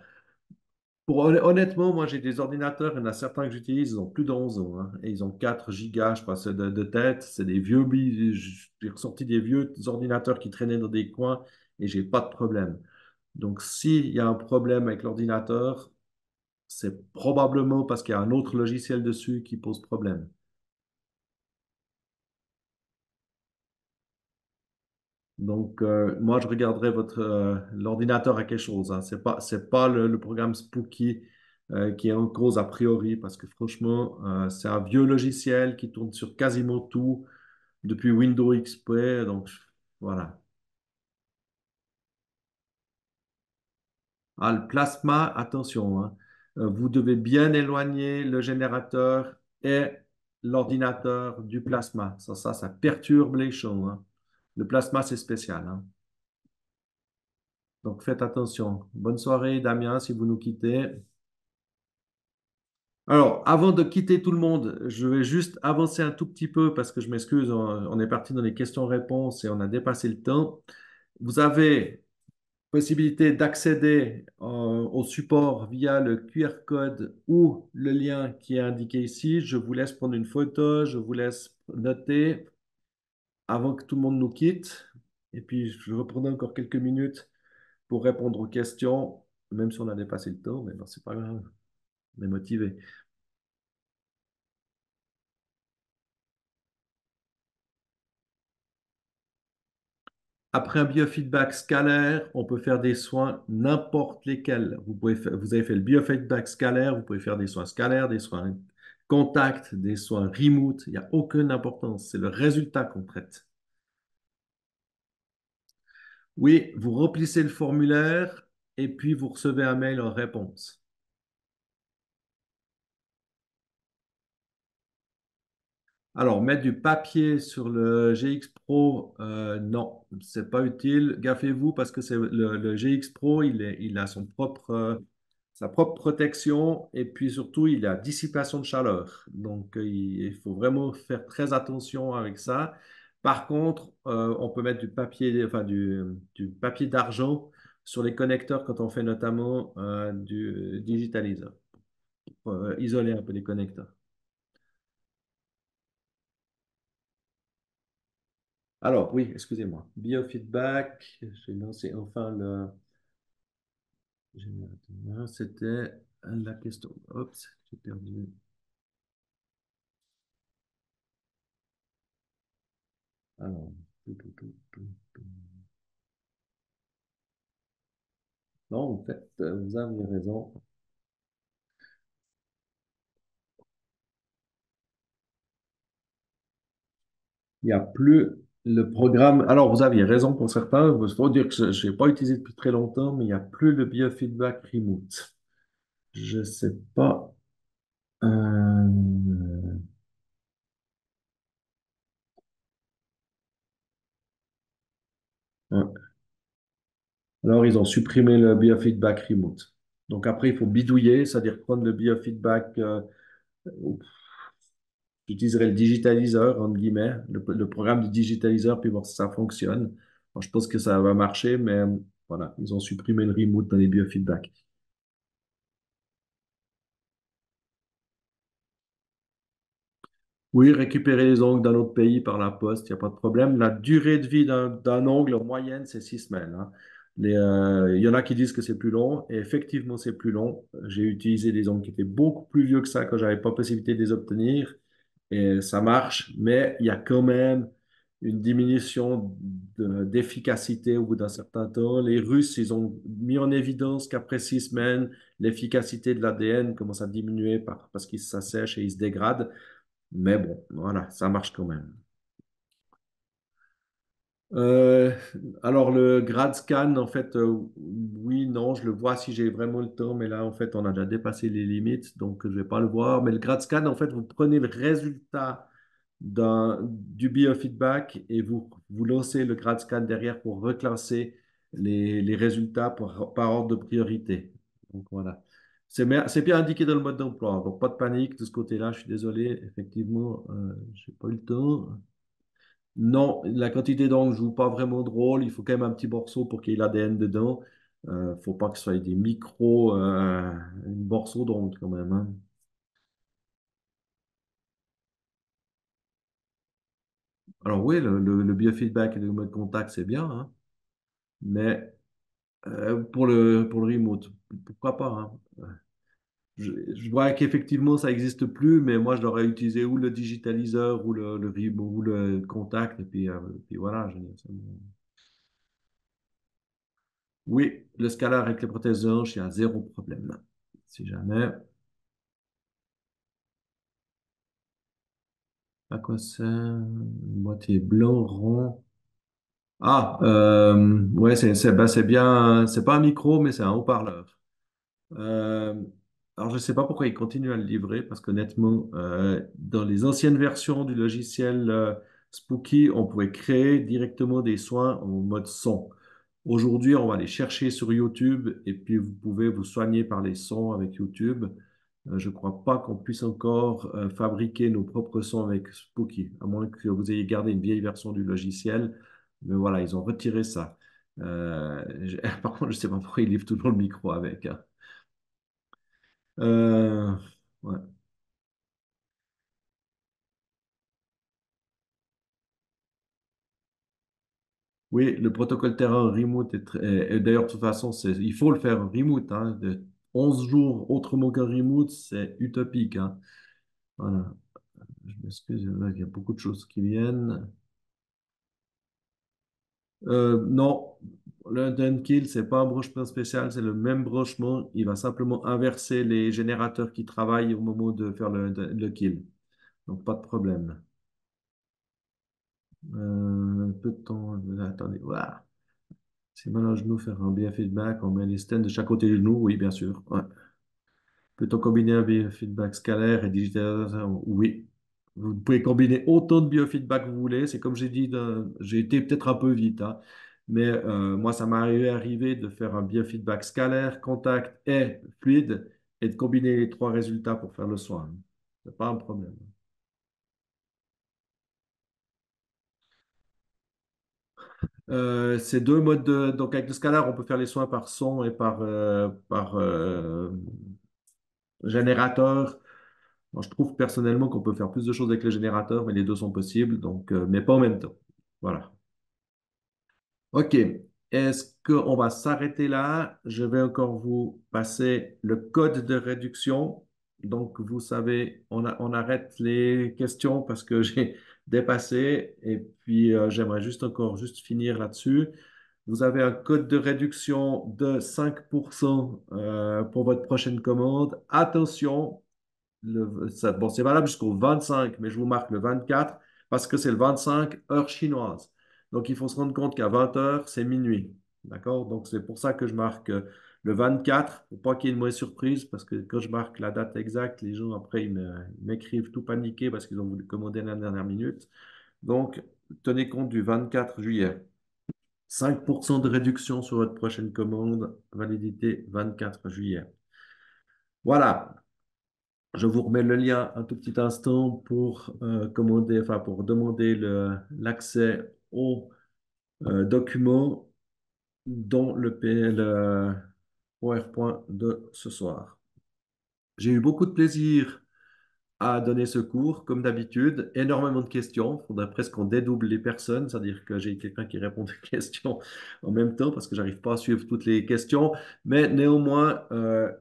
Honnêtement, moi j'ai des ordinateurs, il y en a certains que j'utilise, ils ont plus de 11 ans, hein, et ils ont 4 gigas, je passe de tête. C'est des vieux, j'ai ressorti des vieux ordinateurs qui traînaient dans des coins et j'ai pas de problème. Donc s'il y a un problème avec l'ordinateur, c'est probablement parce qu'il y a un autre logiciel dessus qui pose problème. Donc, moi, je regarderai l'ordinateur à quelque chose, hein. C'est pas le programme Spooky qui est en cause a priori, parce que franchement, c'est un vieux logiciel qui tourne sur quasiment tout depuis Windows XP. Donc, voilà. Ah, le plasma, attention, hein. Vous devez bien éloigner le générateur et l'ordinateur du plasma. Ça perturbe les choses, hein. Le plasma, c'est spécial, hein. Donc faites attention. Bonne soirée, Damien, si vous nous quittez. Alors, avant de quitter tout le monde, je vais juste avancer un tout petit peu parce que je m'excuse, on est parti dans les questions-réponses et on a dépassé le temps. Vous avez possibilité d'accéder au support via le QR code ou le lien qui est indiqué ici. Je vous laisse prendre une photo, je vous laisse noter avant que tout le monde nous quitte. Et puis, je reprendrai encore quelques minutes pour répondre aux questions, même si on a dépassé le temps, mais non, c'est pas grave, on est motivé. Après un biofeedback scalaire, on peut faire des soins n'importe lesquels. Vous avez fait le biofeedback scalaire, vous pouvez faire des soins scalaires, des soins contact, des soins remote. Il n'y a aucune importance. C'est le résultat qu'on traite. Oui, vous remplissez le formulaire et puis vous recevez un mail en réponse. Alors, mettre du papier sur le GX Pro, non, c'est pas utile. Gaffez-vous parce que le GX Pro, il a sa propre protection et puis surtout, il a dissipation de chaleur. Donc, il faut vraiment faire très attention avec ça. Par contre, on peut mettre du papier d'argent sur les connecteurs quand on fait notamment du digitaliseur pour isoler un peu les connecteurs. Alors, oui, excusez-moi. Biofeedback, j'ai lancé enfin le générateur. C'était la question. Oups, j'ai perdu. Alors, tout. Non, en fait, vous avez raison. Il n'y a plus le programme. Alors, vous aviez raison pour certains. Il faut dire que je n'ai pas utilisé depuis très longtemps, mais il n'y a plus le biofeedback remote. Je ne sais pas. Ouais. Alors, ils ont supprimé le biofeedback remote. Donc, après, il faut bidouiller, c'est-à-dire prendre le biofeedback. J'utiliserai le digitaliseur, entre guillemets, le programme du digitaliseur, puis voir si ça fonctionne. Bon, je pense que ça va marcher, mais voilà, ils ont supprimé le remote dans les biofeedbacks. Oui, récupérer les ongles d'un autre pays par la poste, il n'y a pas de problème. La durée de vie d'un ongle en moyenne, c'est 6 semaines, hein. Il y en a qui disent que c'est plus long, et effectivement, c'est plus long. J'ai utilisé des ongles qui étaient beaucoup plus vieux que ça quand j'avais pas possibilité de les obtenir, et ça marche, mais il y a quand même une diminution d'efficacité au bout d'un certain temps. Les Russes, ils ont mis en évidence qu'après 6 semaines, l'efficacité de l'ADN commence à diminuer parce qu'il s'assèche et il se dégrade. Mais bon, voilà, ça marche quand même. Euh, alors, le grad scan, en fait, oui, non, je le vois si j'ai vraiment le temps, mais là, en fait, on a déjà dépassé les limites, donc je ne vais pas le voir. Mais le grad scan, en fait, vous prenez le résultat du biofeedback et vous lancez le grad scan derrière pour reclasser les résultats par ordre de priorité. Donc, voilà. C'est bien indiqué dans le mode d'emploi, donc pas de panique de ce côté-là, je suis désolé, effectivement, je n'ai pas eu le temps. Non, la quantité d'encre ne joue pas vraiment de rôle. Il faut quand même un petit morceau pour qu'il y ait l'ADN dedans. Faut pas que ce soit des micros, morceaux d'encre quand même, hein. Alors oui, le biofeedback et le mode contact, c'est bien, hein. Mais pour le remote, pourquoi pas, hein. Je vois qu'effectivement, ça n'existe plus, mais moi, je l'aurais utilisé ou le digitaliseur ou ou le contact. Et puis voilà. Oui, le scalar avec les prothèses de hanche, il y a zéro problème. Si jamais. À quoi ça? Boîtier blanc, rond. Ah, ouais, c'est bien. C'est pas un micro, mais c'est un haut-parleur. Euh, alors, je ne sais pas pourquoi ils continuent à le livrer, parce qu'honnêtement, dans les anciennes versions du logiciel Spooky, on pouvait créer directement des soins en mode son. Aujourd'hui, on va les chercher sur YouTube et puis vous pouvez vous soigner par les sons avec YouTube. Je ne crois pas qu'on puisse encore fabriquer nos propres sons avec Spooky, à moins que vous ayez gardé une vieille version du logiciel. Mais voilà, ils ont retiré ça. Par contre, je ne sais pas pourquoi ils livrent toujours le micro avec, hein. Euh, ouais. Oui, le protocole terrain remote et d'ailleurs, de toute façon, il faut le faire en remote, hein. 11 jours autrement qu'un remote, c'est utopique, hein. Voilà. Je m'excuse, il y a beaucoup de choses qui viennent. Non, le Dunkill, c'est pas un brochement spécial, c'est le même brochement. Il va simplement inverser les générateurs qui travaillent au moment de faire le kill. Donc, pas de problème. Peut-on... Attendez, voilà. Si mal un genou, faire un biofeedback, on met les stents de chaque côté du genou, oui, bien sûr. Ouais. Peut-on combiner un biofeedback scalaire et digitalisation? Oui. Vous pouvez combiner autant de biofeedback que vous voulez. C'est comme j'ai dit, j'ai été peut-être un peu vite, hein, mais moi, ça m'est arrivé de faire un biofeedback scalaire, contact et fluide et de combiner les trois résultats pour faire le soin. C'est pas un problème. Ces deux modes donc avec le scalaire, on peut faire les soins par son et par générateur. Moi, je trouve personnellement qu'on peut faire plus de choses avec le générateur, mais les deux sont possibles, donc, mais pas en même temps. Voilà. OK. Est-ce qu'on va s'arrêter là? Je vais encore vous passer le code de réduction. Donc, vous savez, on arrête les questions parce que j'ai dépassé. Et puis, j'aimerais juste finir là-dessus. Vous avez un code de réduction de 5% pour votre prochaine commande. Attention, bon, c'est valable jusqu'au 25, mais je vous marque le 24 parce que c'est le 25 heure chinoise. Donc, il faut se rendre compte qu'à 20 heures, c'est minuit. D'accord? Donc, c'est pour ça que je marque le 24, pour pas qu'il y ait une mauvaise surprise, parce que quand je marque la date exacte, les gens, après, ils m'écrivent tout paniqué parce qu'ils ont voulu commander à la dernière minute. Donc, tenez compte du 24 juillet. 5% de réduction sur votre prochaine commande, validité 24 juillet. Voilà, je vous remets le lien un tout petit instant pour commander, enfin pour demander l'accès aux documents dans le PowerPoint de ce soir. J'ai eu beaucoup de plaisir à donner ce cours, comme d'habitude. Énormément de questions. Il faudrait presque qu'on dédouble les personnes, c'est-à-dire que j'ai quelqu'un qui répond aux questions en même temps parce que j'arrive pas à suivre toutes les questions. Mais néanmoins,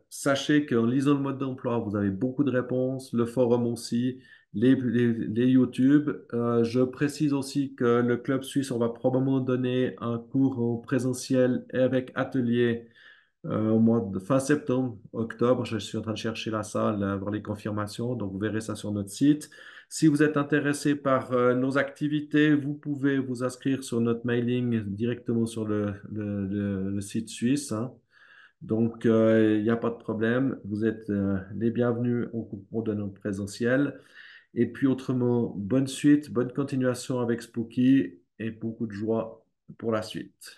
sachez qu'en lisant le mode d'emploi, vous avez beaucoup de réponses, le forum aussi, les YouTube. Je précise aussi que le Club Suisse, on va probablement donner un cours en présentiel et avec atelier au mois de fin septembre, octobre. Je suis en train de chercher la salle, voir les confirmations. Donc, vous verrez ça sur notre site. Si vous êtes intéressé par nos activités, vous pouvez vous inscrire sur notre mailing directement sur le site suisse, hein. Donc, il n'y a pas de problème. Vous êtes les bienvenus au cours de notre présentiel. Et puis, autrement, bonne suite, bonne continuation avec Spooky et beaucoup de joie pour la suite.